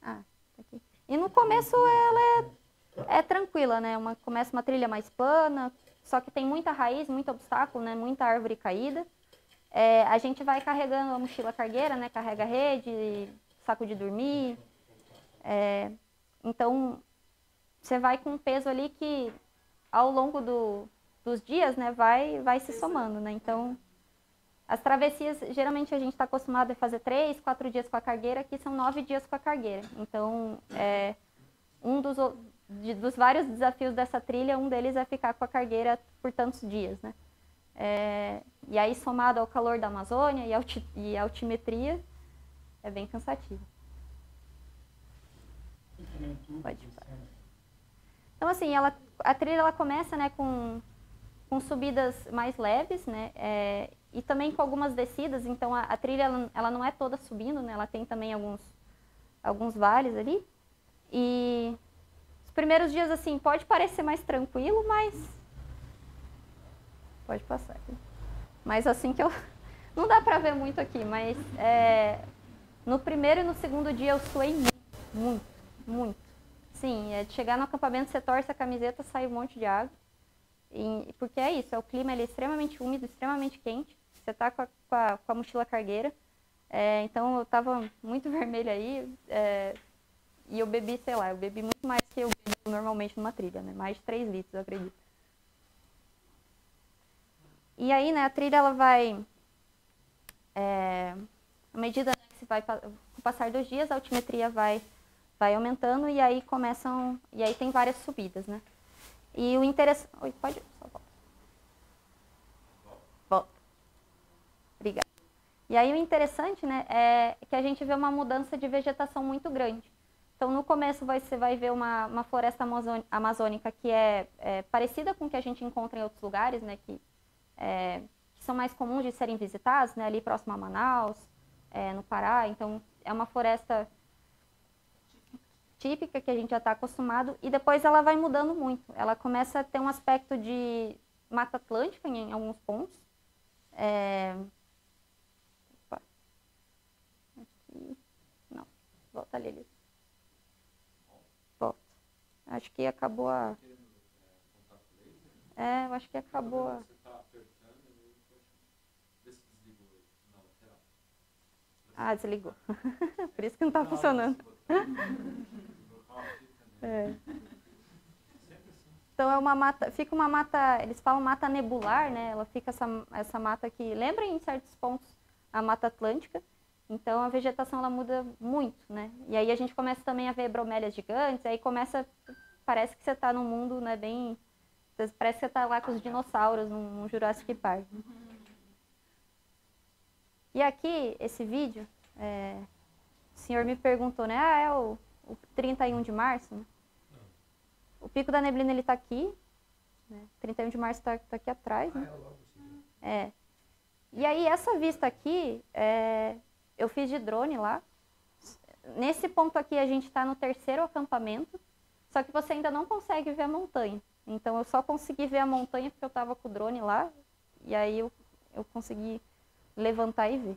Speaker 2: Tá aqui. E no começo ela é tranquila, né? Começa uma trilha mais plana, só que tem muita raiz, muito obstáculo, né? Muita árvore caída. A gente vai carregando a mochila cargueira, né? Carrega rede, saco de dormir. Então, você vai com um peso ali que, ao longo dos dias, né, vai se somando, né? Então, as travessias, geralmente a gente está acostumado a fazer 3, 4 dias com a cargueira, aqui são 9 dias com a cargueira. Então, um dos vários desafios dessa trilha, um deles é ficar com a cargueira por tantos dias, né? E aí, somado ao calor da Amazônia e altimetria, é bem cansativo. Pode falar. Então, assim, a trilha ela começa, né, com subidas mais leves, né, e também com algumas descidas, então a trilha ela não é toda subindo, né? Ela tem também alguns vales ali. E os primeiros dias, assim, pode parecer mais tranquilo, mas... Pode passar aqui. Mas assim que eu... Não dá pra ver muito aqui, mas no primeiro e no segundo dia eu suei muito. Sim, de chegar no acampamento, você torce a camiseta, sai um monte de água. Porque é isso, o clima ele é extremamente úmido, extremamente quente. Você tá com a mochila cargueira. Então eu tava muito vermelha aí. E eu bebi, sei lá, eu bebi muito mais que eu bebo normalmente numa trilha, né? Mais de 3 litros, eu acredito. E aí, né, a trilha ela vai... à medida que você vai, com o passar dos dias, a altimetria vai aumentando e aí começam... E aí tem várias subidas, né? E o interessante... Oi, pode... Só volta. Volta. Obrigada. E aí o interessante, né, é que a gente vê uma mudança de vegetação muito grande. Então, no começo, você vai ver uma floresta amazônica que é parecida com o que a gente encontra em outros lugares, né, que são mais comuns de serem visitados, né, ali próximo a Manaus, no Pará. Então, é uma floresta típica que a gente já está acostumado, e depois ela vai mudando muito. Ela começa a ter um aspecto de Mata Atlântica em alguns pontos. Opa. Aqui. Não, volta ali. Volta. Acho que acabou a... eu acho que acabou a... Ah, desligou. Por isso que não está funcionando. Então é uma mata, fica uma mata, eles falam mata nebular, né? Ela fica essa mata que lembra em certos pontos a Mata Atlântica. Então a vegetação ela muda muito, né? E aí a gente começa também a ver bromélias gigantes, aí parece que você está num mundo, né, bem, parece que você está lá com os dinossauros num Jurassic Park. E aqui, esse vídeo, o senhor me perguntou, né? É o 31 de março, né? O Pico da Neblina, ele tá aqui, né? 31 de março tá aqui atrás, né? E aí, essa vista aqui, eu fiz de drone lá. Nesse ponto aqui, a gente tá no 3º acampamento, só que você ainda não consegue ver a montanha. Então, eu só consegui ver a montanha porque eu tava com o drone lá, e aí eu consegui levantar e ver.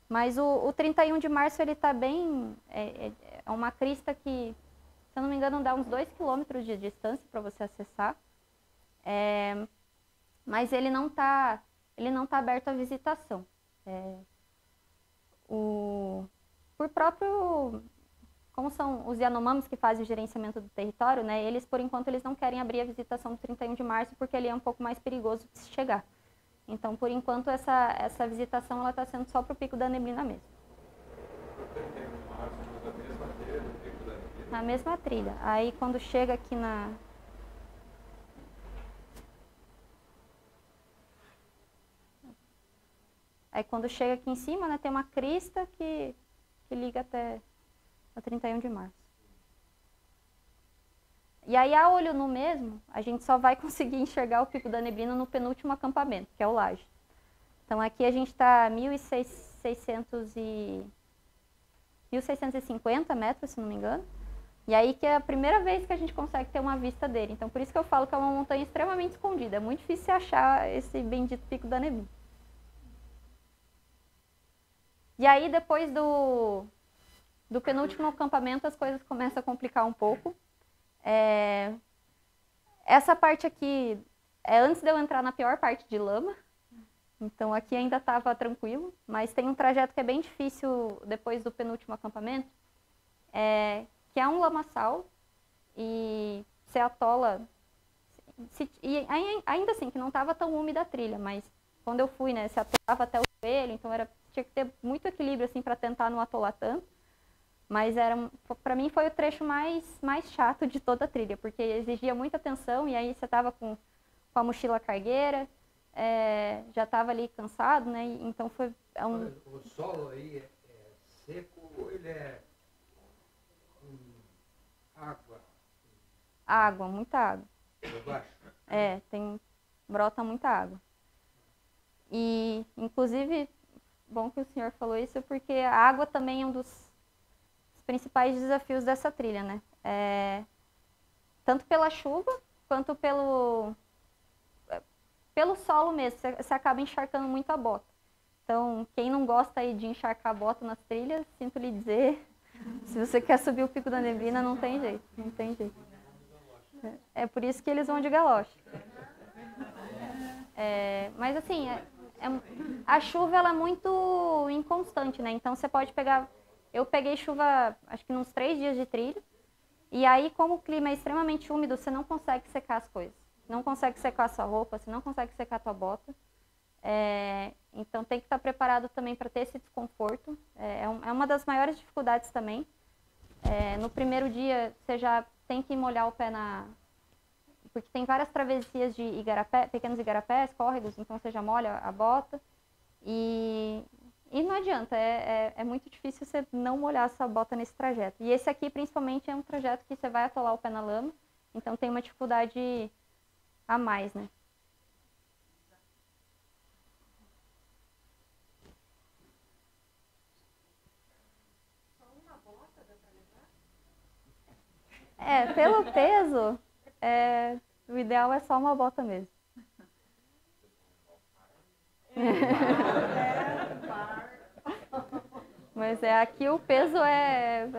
Speaker 2: Mas o 31 de março, ele tá bem... É uma crista que, se eu não me engano, dá uns 2 quilômetros de distância para você acessar. Mas ele não tá aberto à visitação. Por próprio... Como são os Yanomamis que fazem o gerenciamento do território, né? Eles, por enquanto, eles não querem abrir a visitação do 31 de março porque ele é um pouco mais perigoso de se chegar. Então, por enquanto, essa visitação ela está sendo só para o Pico da Neblina mesmo. Na mesma trilha. Aí, quando chega aqui quando chega aqui em cima, né, tem uma crista que liga até a 31 de março. E aí, a olho nu mesmo, a gente só vai conseguir enxergar o Pico da Neblina no penúltimo acampamento, que é o Laje. Então, aqui a gente está a 1.650 metros, se não me engano. E aí que é a primeira vez que a gente consegue ter uma vista dele. Então, por isso que eu falo que é uma montanha extremamente escondida. É muito difícil achar esse bendito Pico da Neblina. E aí, depois do penúltimo acampamento, as coisas começam a complicar um pouco. Essa parte aqui é antes de eu entrar na pior parte de lama. Então, aqui ainda estava tranquilo. Mas tem um trajeto que é bem difícil depois do penúltimo acampamento. Que é um lamaçal, e você atola, e ainda assim, que não estava tão úmida a trilha, mas quando eu fui, né, você atolava até o joelho, então tinha que ter muito equilíbrio, assim, para tentar não atolar tanto, mas para mim foi o trecho mais chato de toda a trilha, porque exigia muita atenção, e aí você estava com a mochila cargueira, já estava ali cansado, né, então foi...
Speaker 5: O solo aí é seco ou ele é...
Speaker 2: Água, muita água.
Speaker 5: Por baixo?
Speaker 2: Brota muita água. E, inclusive, bom que o senhor falou isso, porque a água também é um dos principais desafios dessa trilha, né? Tanto pela chuva, quanto pelo solo mesmo, você acaba encharcando muito a bota. Então, quem não gosta aí de encharcar a bota nas trilhas, sinto lhe dizer, se você quer subir o Pico da Neblina, não tem jeito, não tem jeito. É por isso que eles vão de galoche. Mas assim, a chuva ela é muito inconstante, né? Então você pode pegar... Eu peguei chuva, acho que uns 3 dias de trilha, e aí como o clima é extremamente úmido, você não consegue secar as coisas. Não consegue secar a sua roupa, você não consegue secar a tua bota. Então tem que estar preparado também para ter esse desconforto. É uma das maiores dificuldades também. No primeiro dia você já tem que molhar o pé porque tem várias travessias de igarapé, pequenos igarapés, córregos, então você já molha a bota. E não adianta, é muito difícil você não molhar a sua bota nesse trajeto. E esse aqui principalmente é um trajeto que você vai atolar o pé na lama, então tem uma dificuldade a mais, né? Pelo peso, o ideal é só uma bota mesmo. Mas aqui o peso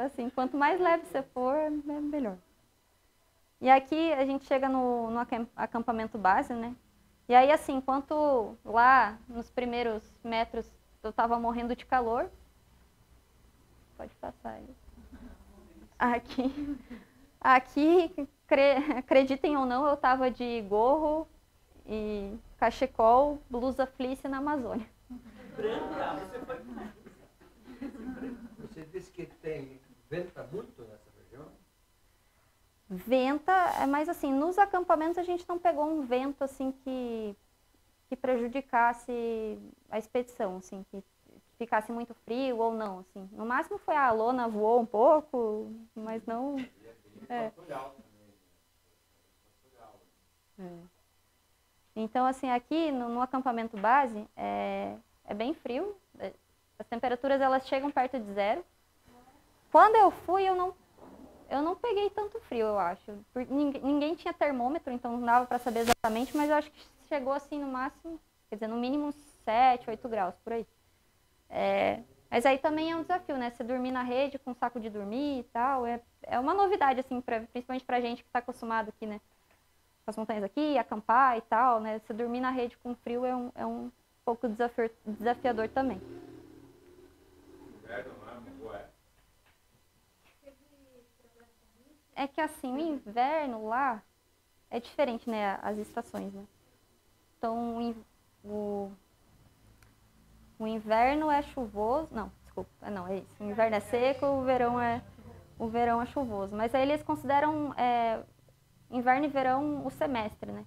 Speaker 2: assim, quanto mais leve você for, é melhor. E aqui a gente chega no acampamento base, né? E aí assim, enquanto lá nos primeiros metros eu tava morrendo de calor, pode passar aí. Aqui, acreditem ou não, eu tava de gorro e cachecol, blusa fleece na Amazônia.
Speaker 5: Você disse que venta muito nessa região?
Speaker 2: Venta, mas assim, nos acampamentos a gente não pegou um vento assim que prejudicasse a expedição, assim, que ficasse muito frio ou não, assim. No máximo foi a lona voou um pouco, mas não... Então, assim, aqui no acampamento base é bem frio. As temperaturas elas chegam perto de 0. Quando eu fui, eu não peguei tanto frio, eu acho. Ninguém tinha termômetro, então não dava para saber exatamente, mas eu acho que chegou assim no máximo, quer dizer, no mínimo 7, 8 graus, por aí. Mas aí também é um desafio, né? Você dormir na rede com um saco de dormir e tal, é uma novidade, assim, principalmente pra gente que tá acostumado aqui, né? Com as montanhas aqui, acampar e tal, né? Você dormir na rede com frio é um pouco desafiador também. É que assim, o inverno lá é diferente, né? As estações, né? Então, o inverno é chuvoso, não, desculpa, não, é isso. O inverno é seco, o verão é chuvoso. Mas aí eles consideram inverno e verão o semestre, né?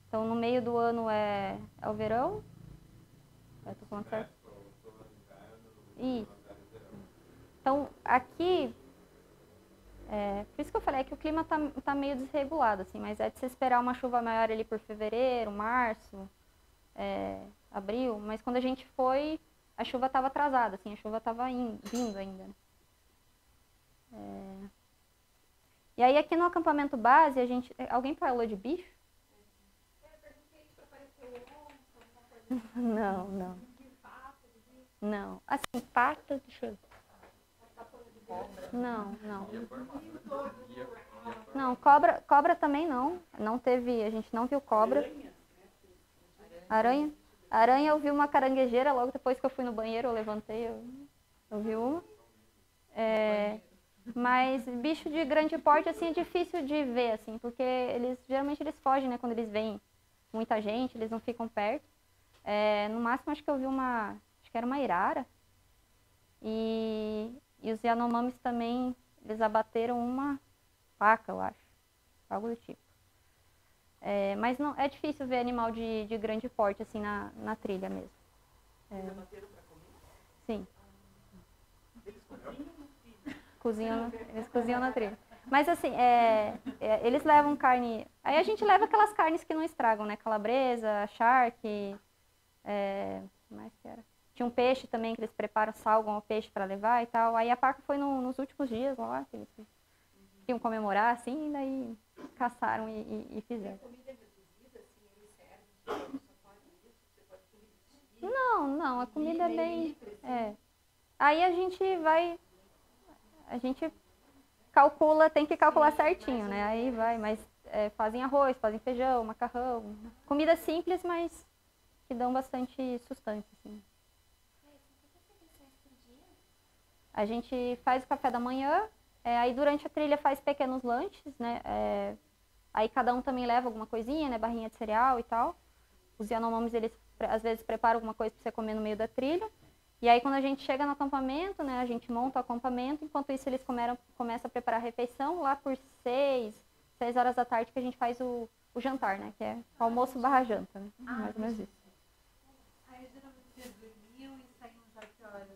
Speaker 2: Então, no meio do ano é o verão. Eu tô falando certo? Isso. Então, aqui, por isso que eu falei que o clima tá meio desregulado, assim, mas é de se esperar uma chuva maior ali por fevereiro, março, abril, mas quando a gente foi, a chuva estava atrasada, assim, a chuva estava vindo ainda. E aí aqui no acampamento base, alguém falou de bicho? Não. Não. Assim, pata, deixa eu ver. Não. Não, cobra também não. Não teve, a gente não viu cobra. Aranha? Aranha eu vi uma caranguejeira logo depois que eu fui no banheiro, eu levantei, eu vi uma. Mas bicho de grande porte, assim, é difícil de ver, assim, porque geralmente eles fogem, né, quando eles veem muita gente, eles não ficam perto. No máximo, acho que eu vi acho que era uma irara. E os Yanomamis também, eles abateram uma vaca, eu acho, algo do tipo. Mas não, é difícil ver animal de grande porte, assim, na trilha mesmo. Eles abateram para comer? Sim. Eles cozinham na trilha. Mas assim, eles levam carne... Aí a gente leva aquelas carnes que não estragam, né? Calabresa, charque, mais que era? Tinha um peixe também que eles preparam, salgam o peixe para levar e tal. Aí a Paca foi nos últimos dias lá, que eles iam comemorar, assim, e daí caçaram e fizeram. Não, a comida é bem... Aí a gente calcula, tem que calcular certinho, né? Aí vai, mas fazem arroz, fazem feijão, macarrão. Comida simples, mas que dão bastante sustância, assim. A gente faz o café da manhã, aí durante a trilha faz pequenos lanches, né? Aí cada um também leva alguma coisinha, né? Barrinha de cereal e tal. Os Yanomamis, eles às vezes preparam alguma coisa para você comer no meio da trilha. E aí quando a gente chega no acampamento, né? A gente monta o acampamento, enquanto isso eles começam a preparar a refeição lá por 6 horas da tarde que a gente faz o jantar, né? Que é almoço barra janta, né? Mais ou menos isso.
Speaker 4: Aí geralmente vocês dormiam e saíam já que horas?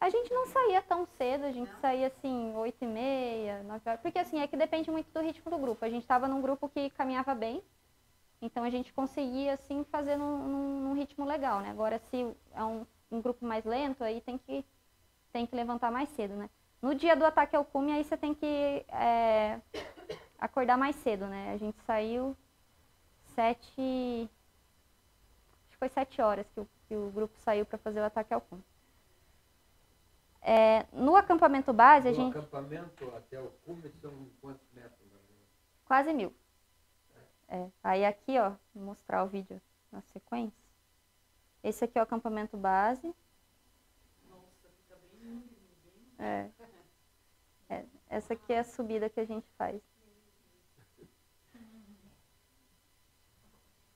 Speaker 2: A gente não saía tão cedo, a gente saía assim 8h30, 9h, porque assim, é que depende muito do ritmo do grupo. A gente estava num grupo que caminhava bem, então a gente conseguia assim fazer num ritmo legal, né? Agora se é um grupo mais lento, aí tem que levantar mais cedo, né? No dia do ataque ao cume, aí você tem que acordar mais cedo, né? A gente saiu acho que foi 7 horas que o grupo saiu para fazer o ataque ao cume. No acampamento base, a gente...
Speaker 5: Do acampamento até o cume são quantos metros?
Speaker 2: Quase 1000. Aí aqui, ó, vou mostrar o vídeo na sequência. Esse aqui é o acampamento base.
Speaker 4: Nossa, fica bem...
Speaker 2: Essa aqui é a subida que a gente faz.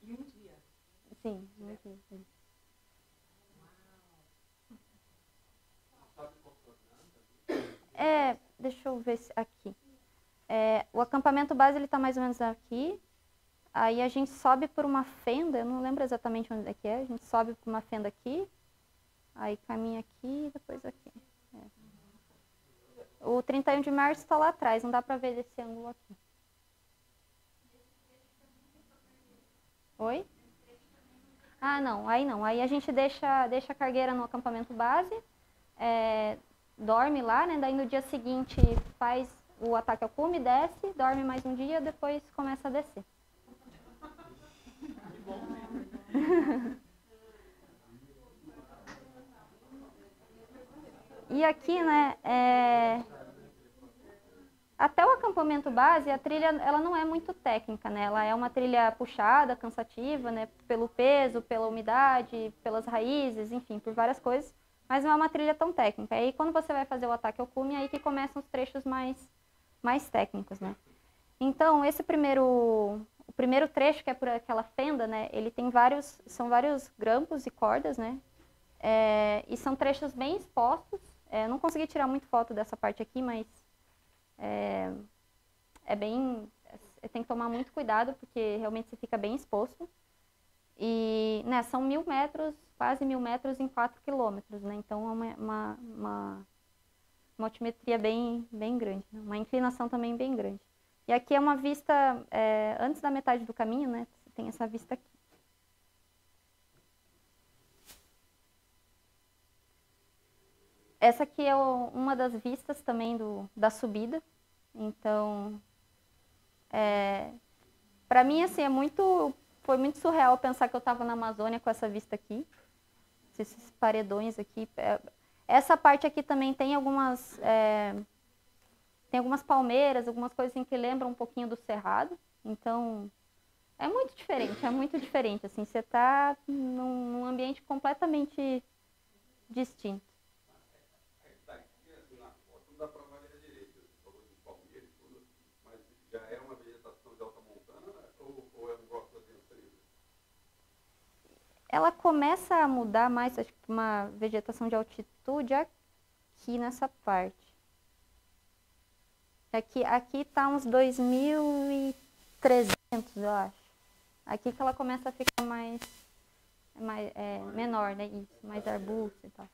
Speaker 4: E um dia?
Speaker 2: Sim, um dia. Sim. Deixa eu ver aqui. O acampamento base ele está mais ou menos aqui. Aí a gente sobe por uma fenda, eu não lembro exatamente onde é que é. A gente sobe por uma fenda aqui, aí caminha aqui e depois aqui. O 31 de março está lá atrás, não dá para ver desse ângulo aqui. Oi? Não. Aí a gente deixa a cargueira no acampamento base, dorme lá, né? Daí no dia seguinte faz o ataque ao cume, desce, dorme mais um dia, depois começa a descer. E aqui, né, até o acampamento base, a trilha ela não é muito técnica, né? Ela é uma trilha puxada, cansativa, né? Pelo peso, pela umidade, pelas raízes, enfim, por várias coisas. Mas não é uma trilha tão técnica. Aí quando você vai fazer o ataque ao cume, é aí que começam os trechos mais técnicos, né? Então, o primeiro trecho, que é por aquela fenda, né? Ele tem são vários grampos e cordas, né? E são trechos bem expostos. Não consegui tirar muito foto dessa parte aqui, mas tem que tomar muito cuidado, porque realmente você fica bem exposto. E, né, são 1000 metros, quase 1000 metros em 4 quilômetros, né? Então é uma altimetria bem grande, né? Uma inclinação também bem grande. E aqui é uma vista, antes da metade do caminho, né? Tem essa vista aqui. Essa aqui é uma das vistas também da subida. Então, para mim, assim, foi muito surreal pensar que eu estava na Amazônia com essa vista aqui. Esses paredões aqui. Essa parte aqui também tem algumas palmeiras, algumas coisas assim, que lembram um pouquinho do Cerrado. Então, é muito diferente. Assim, você está num ambiente completamente distinto. Ela começa a mudar mais, acho que uma vegetação de altitude aqui nessa parte. Aqui está uns 2.300, eu acho. Aqui que ela começa a ficar menor, né? Isso, mais arbusto e tal.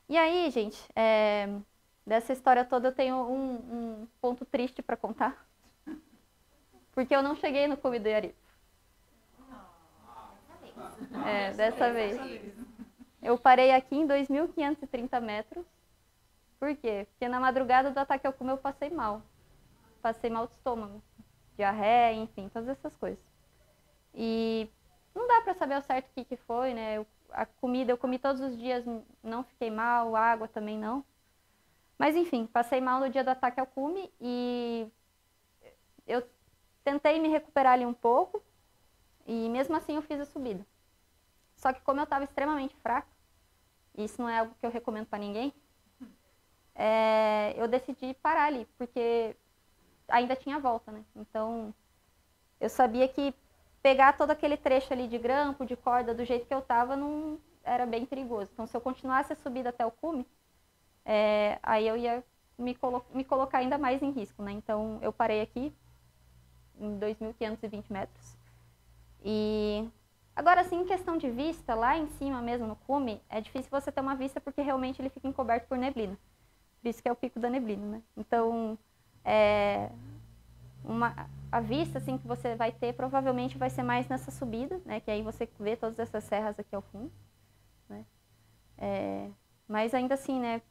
Speaker 2: E aí, gente, dessa história toda eu tenho um ponto triste para contar. Porque eu não cheguei no cume do Iaripo. Dessa vez. Eu parei aqui em 2.530 metros. Por quê? Porque na madrugada do ataque ao cume eu passei mal. Passei mal de estômago, diarreia, enfim, todas essas coisas. E não dá pra saber ao certo o que foi, né? A comida eu comi todos os dias, não fiquei mal, água também não. Mas enfim, passei mal no dia do ataque ao cume e eu tentei me recuperar ali um pouco e mesmo assim eu fiz a subida. Só que como eu estava extremamente fraca, e isso não é algo que eu recomendo para ninguém, eu decidi parar ali, porque ainda tinha volta, né? Então eu sabia que pegar todo aquele trecho ali de grampo, de corda, do jeito que eu estava, não era bem perigoso. Então se eu continuasse a subida até o cume, aí eu ia me colocar ainda mais em risco, né? Então eu parei aqui em 2.520 metros. E agora sim, em questão de vista, lá em cima mesmo no cume, é difícil você ter uma vista porque realmente ele fica encoberto por neblina. Por isso que é o pico da neblina, né? Então, a vista assim, que você vai ter provavelmente vai ser mais nessa subida, né? Que aí você vê todas essas serras aqui ao fundo, né? Mas ainda assim, né?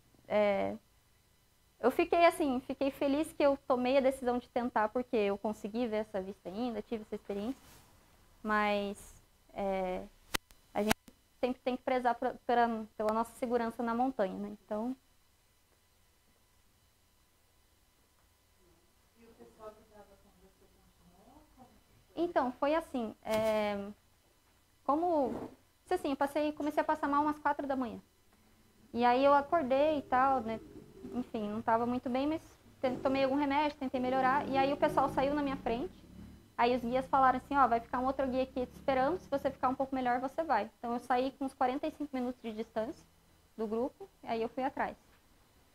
Speaker 2: Eu fiquei feliz que eu tomei a decisão de tentar, porque eu consegui ver essa vista ainda, tive essa experiência, mas a gente sempre tem que prezar pela nossa segurança na montanha, né? Então...
Speaker 4: E o pessoal que estava com você continuou?
Speaker 2: Então, foi assim, eu comecei a passar mal umas 4 da manhã. E aí eu acordei e tal, né? Enfim, não estava muito bem, mas tomei algum remédio, tentei melhorar. E aí o pessoal saiu na minha frente. Aí os guias falaram assim, ó, vai ficar um outro guia aqui te esperando, se você ficar um pouco melhor, você vai. Então eu saí com uns 45 minutos de distância do grupo, e aí eu fui atrás.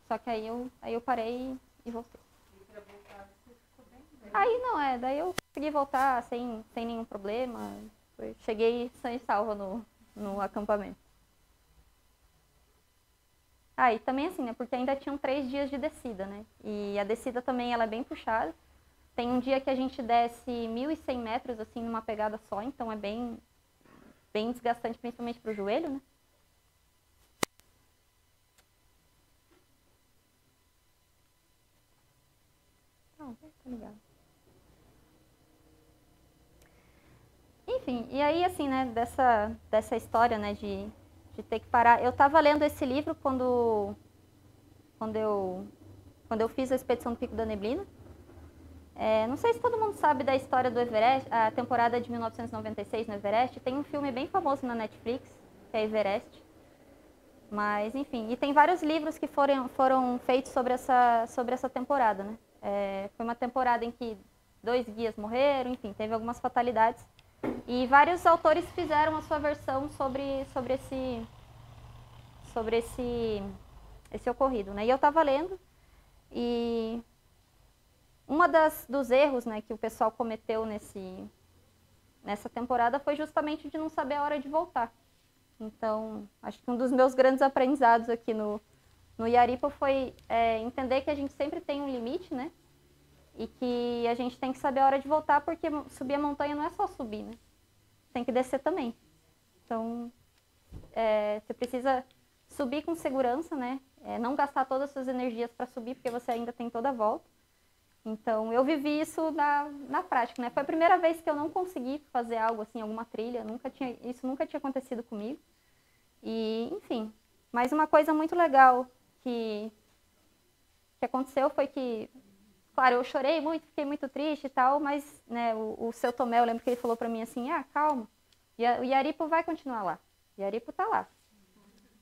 Speaker 2: Só que aí eu parei e voltei.
Speaker 4: E para voltar, você ficou bem?
Speaker 2: Aí não, daí eu consegui voltar sem nenhum problema. Cheguei sã e salva no acampamento. E também assim, né, porque ainda tinham 3 dias de descida, né, e a descida também ela é bem puxada. Tem um dia que a gente desce 1.100 metros, assim, numa pegada só, então é bem desgastante, principalmente para o joelho, né. Não, tá ligado. Enfim, e aí assim, né, dessa história, né, de ter que parar. Eu estava lendo esse livro quando eu fiz a expedição do Pico da Neblina. Não sei se todo mundo sabe da história do Everest, a temporada de 1996 no Everest. Tem um filme bem famoso na Netflix, que é Everest. Mas, enfim, e tem vários livros que foram feitos sobre essa temporada, né? Foi uma temporada em que 2 guias morreram, enfim, teve algumas fatalidades. E vários autores fizeram a sua versão sobre esse ocorrido, né? E eu estava lendo e dos erros, né, que o pessoal cometeu nessa temporada foi justamente de não saber a hora de voltar. Então, acho que um dos meus grandes aprendizados aqui no Iaripo foi entender que a gente sempre tem um limite, né? E que a gente tem que saber a hora de voltar, porque subir a montanha não é só subir, né? Tem que descer também. Então, você precisa subir com segurança, né? Não gastar todas as suas energias para subir, porque você ainda tem toda a volta. Então, eu vivi isso na prática, né? Foi a primeira vez que eu não consegui fazer algo assim, alguma trilha. Isso nunca tinha acontecido comigo. E, enfim. Mas uma coisa muito legal que aconteceu foi que, claro, eu chorei muito, fiquei muito triste e tal, mas, né, o seu Tomé, eu lembro que ele falou para mim assim, calma, o Iaripo vai continuar lá. O Iaripo tá lá.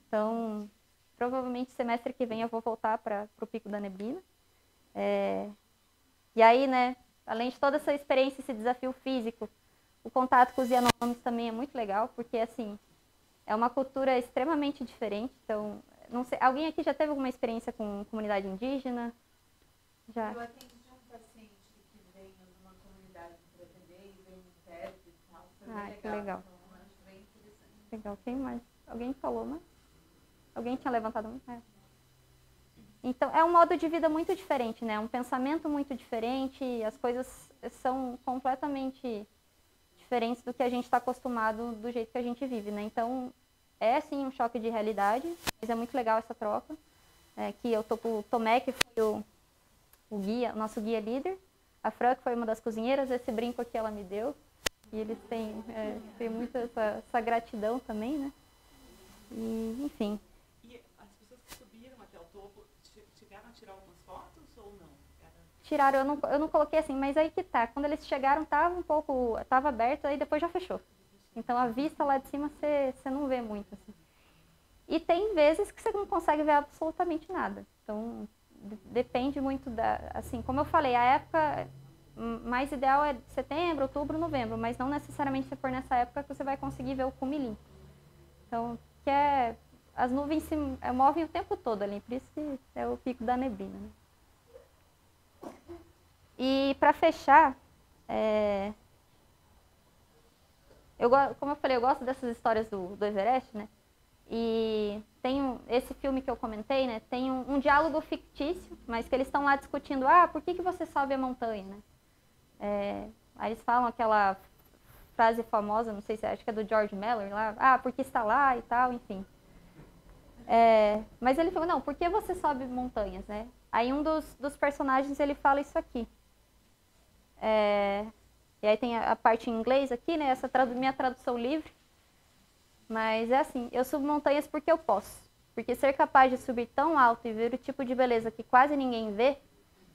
Speaker 2: Então, provavelmente semestre que vem eu vou voltar para o Pico da Neblina. E aí, né, além de toda essa experiência, esse desafio físico, o contato com os Yanomamis também é muito legal, porque, assim, é uma cultura extremamente diferente. Então, não sei, alguém aqui já teve alguma experiência com comunidade indígena? Já?
Speaker 4: Eu atendi um paciente que veio de uma comunidade para atender e veio um intérprete e tal. Foi bem legal.
Speaker 2: Que legal.
Speaker 4: Então, acho bem interessante.
Speaker 2: Legal. Quem mais? Alguém falou, mas... Alguém tinha levantado a mão? Então, é um modo de vida muito diferente, né? Um pensamento muito diferente, as coisas são completamente diferentes do que a gente está acostumado do jeito que a gente vive, né? Então, é sim um choque de realidade, mas é muito legal essa troca. Que eu tô com o Tomé, que foi o guia, o nosso guia líder, a Fran, que foi uma das cozinheiras, esse brinco aqui ela me deu, e eles têm muito essa gratidão também, né? E, enfim.
Speaker 6: E as pessoas que subiram até o topo, chegaram a tirar algumas fotos ou não?
Speaker 2: Tiraram, eu não coloquei assim, mas aí que tá, quando eles chegaram tava aberto, aí depois já fechou. Então a vista lá de cima você não vê muito, assim. E tem vezes que você não consegue ver absolutamente nada. Então, depende muito assim, como eu falei, a época mais ideal é setembro, outubro, novembro, mas não necessariamente se for nessa época que você vai conseguir ver o cume limpo. Então, as nuvens se movem o tempo todo ali, por isso que é o pico da neblina, né? E para fechar, como eu falei, eu gosto dessas histórias do Everest, né? E tem esse filme que eu comentei, né? Tem um diálogo fictício, mas que eles estão lá discutindo, por que você sobe a montanha, né? Aí eles falam aquela frase famosa, não sei se acho que é do George Miller lá, porque está lá e tal, enfim. Mas ele falou, não, por que você sobe montanhas, né? Aí um dos personagens, ele fala isso aqui. E aí tem a parte em inglês aqui, né? Essa minha tradução livre. Mas é assim, eu subo montanhas porque eu posso. Porque ser capaz de subir tão alto e ver o tipo de beleza que quase ninguém vê,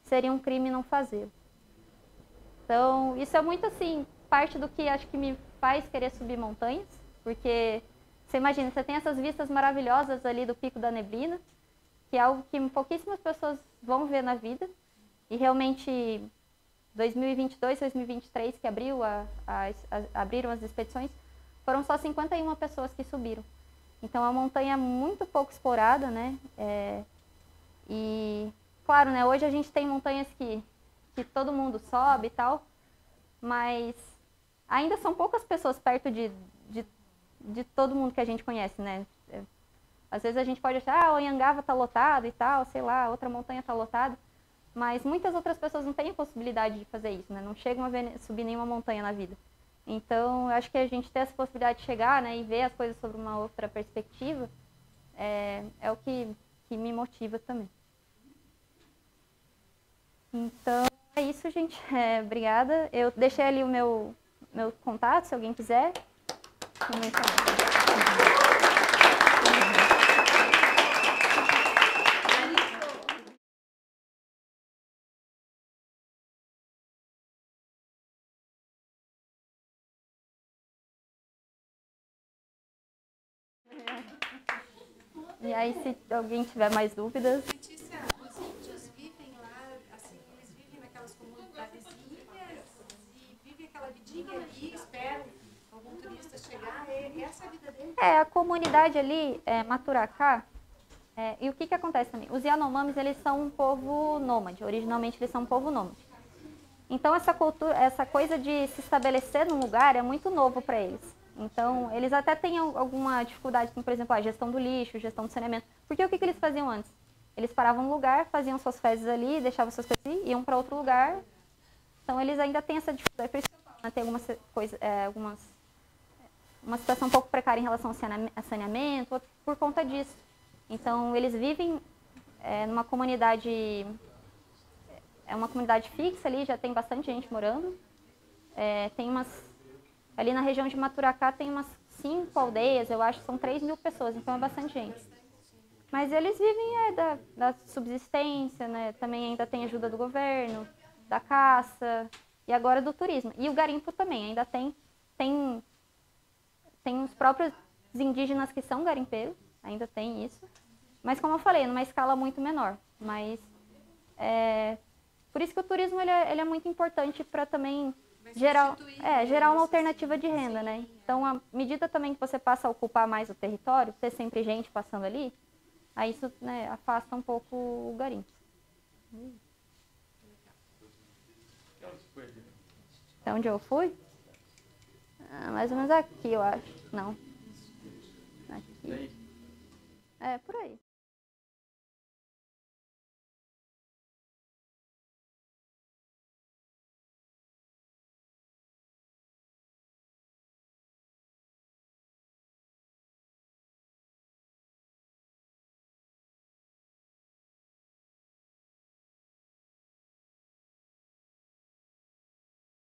Speaker 2: seria um crime não fazê-lo. Então, isso é muito assim, parte do que acho que me faz querer subir montanhas. Porque, você imagina, você tem essas vistas maravilhosas ali do Pico da Neblina, que é algo que pouquíssimas pessoas vão ver na vida. E realmente, 2022, 2023, que abriram as expedições, foram só 51 pessoas que subiram. Então, é uma montanha muito pouco explorada, né? E, claro, né, hoje a gente tem montanhas que todo mundo sobe e tal, mas ainda são poucas pessoas perto de todo mundo que a gente conhece, né? Às vezes a gente pode achar, o Anhangava está lotado e tal, sei lá, outra montanha está lotada, mas muitas outras pessoas não têm a possibilidade de fazer isso, né? Não chegam a subir nenhuma montanha na vida. Então, eu acho que a gente ter essa possibilidade de chegar, né, e ver as coisas sobre uma outra perspectiva, é o que me motiva também. Então, é isso, gente. Obrigada. Eu deixei ali o meu contato, se alguém quiser. E aí, se alguém tiver mais dúvidas...
Speaker 4: Letícia, os índios vivem lá, assim, eles vivem naquelas comunidadezinhas e vivem aquela vidinha ali, esperam algum turista chegar, essa é a vida deles?
Speaker 2: A comunidade ali, Maturacá, e o que acontece também? Os Yanomamis, eles são um povo nômade, originalmente eles são um povo nômade. Então, essa coisa de se estabelecer num lugar é muito novo para eles. Então, eles até têm alguma dificuldade, como, por exemplo, a gestão do lixo, gestão do saneamento. Porque o que eles faziam antes? Eles paravam no lugar, faziam suas fezes ali, deixavam suas coisas ali, iam para outro lugar. Então, eles ainda têm essa dificuldade. Por isso que eu falo, né? Tem uma situação um pouco precária em relação ao saneamento, por conta disso. Então, eles vivem numa comunidade... É uma comunidade fixa ali, já tem bastante gente morando. Ali na região de Maturacá tem umas 5 aldeias, eu acho que são 3.000 pessoas, então é bastante gente. Mas eles vivem da subsistência, né? Também ainda tem ajuda do governo, da caça e agora do turismo. E o garimpo também, ainda tem os próprios indígenas que são garimpeiros, ainda tem isso. Mas como eu falei, numa escala muito menor. Mas por isso que o turismo ele é muito importante para também gerar uma alternativa de renda, né? Então, à medida também que você passa a ocupar mais o território, ter sempre gente passando ali, aí isso, né, afasta um pouco o garimpo. Então, onde eu fui? Mais ou menos aqui, eu acho. Não. Aqui. Por aí.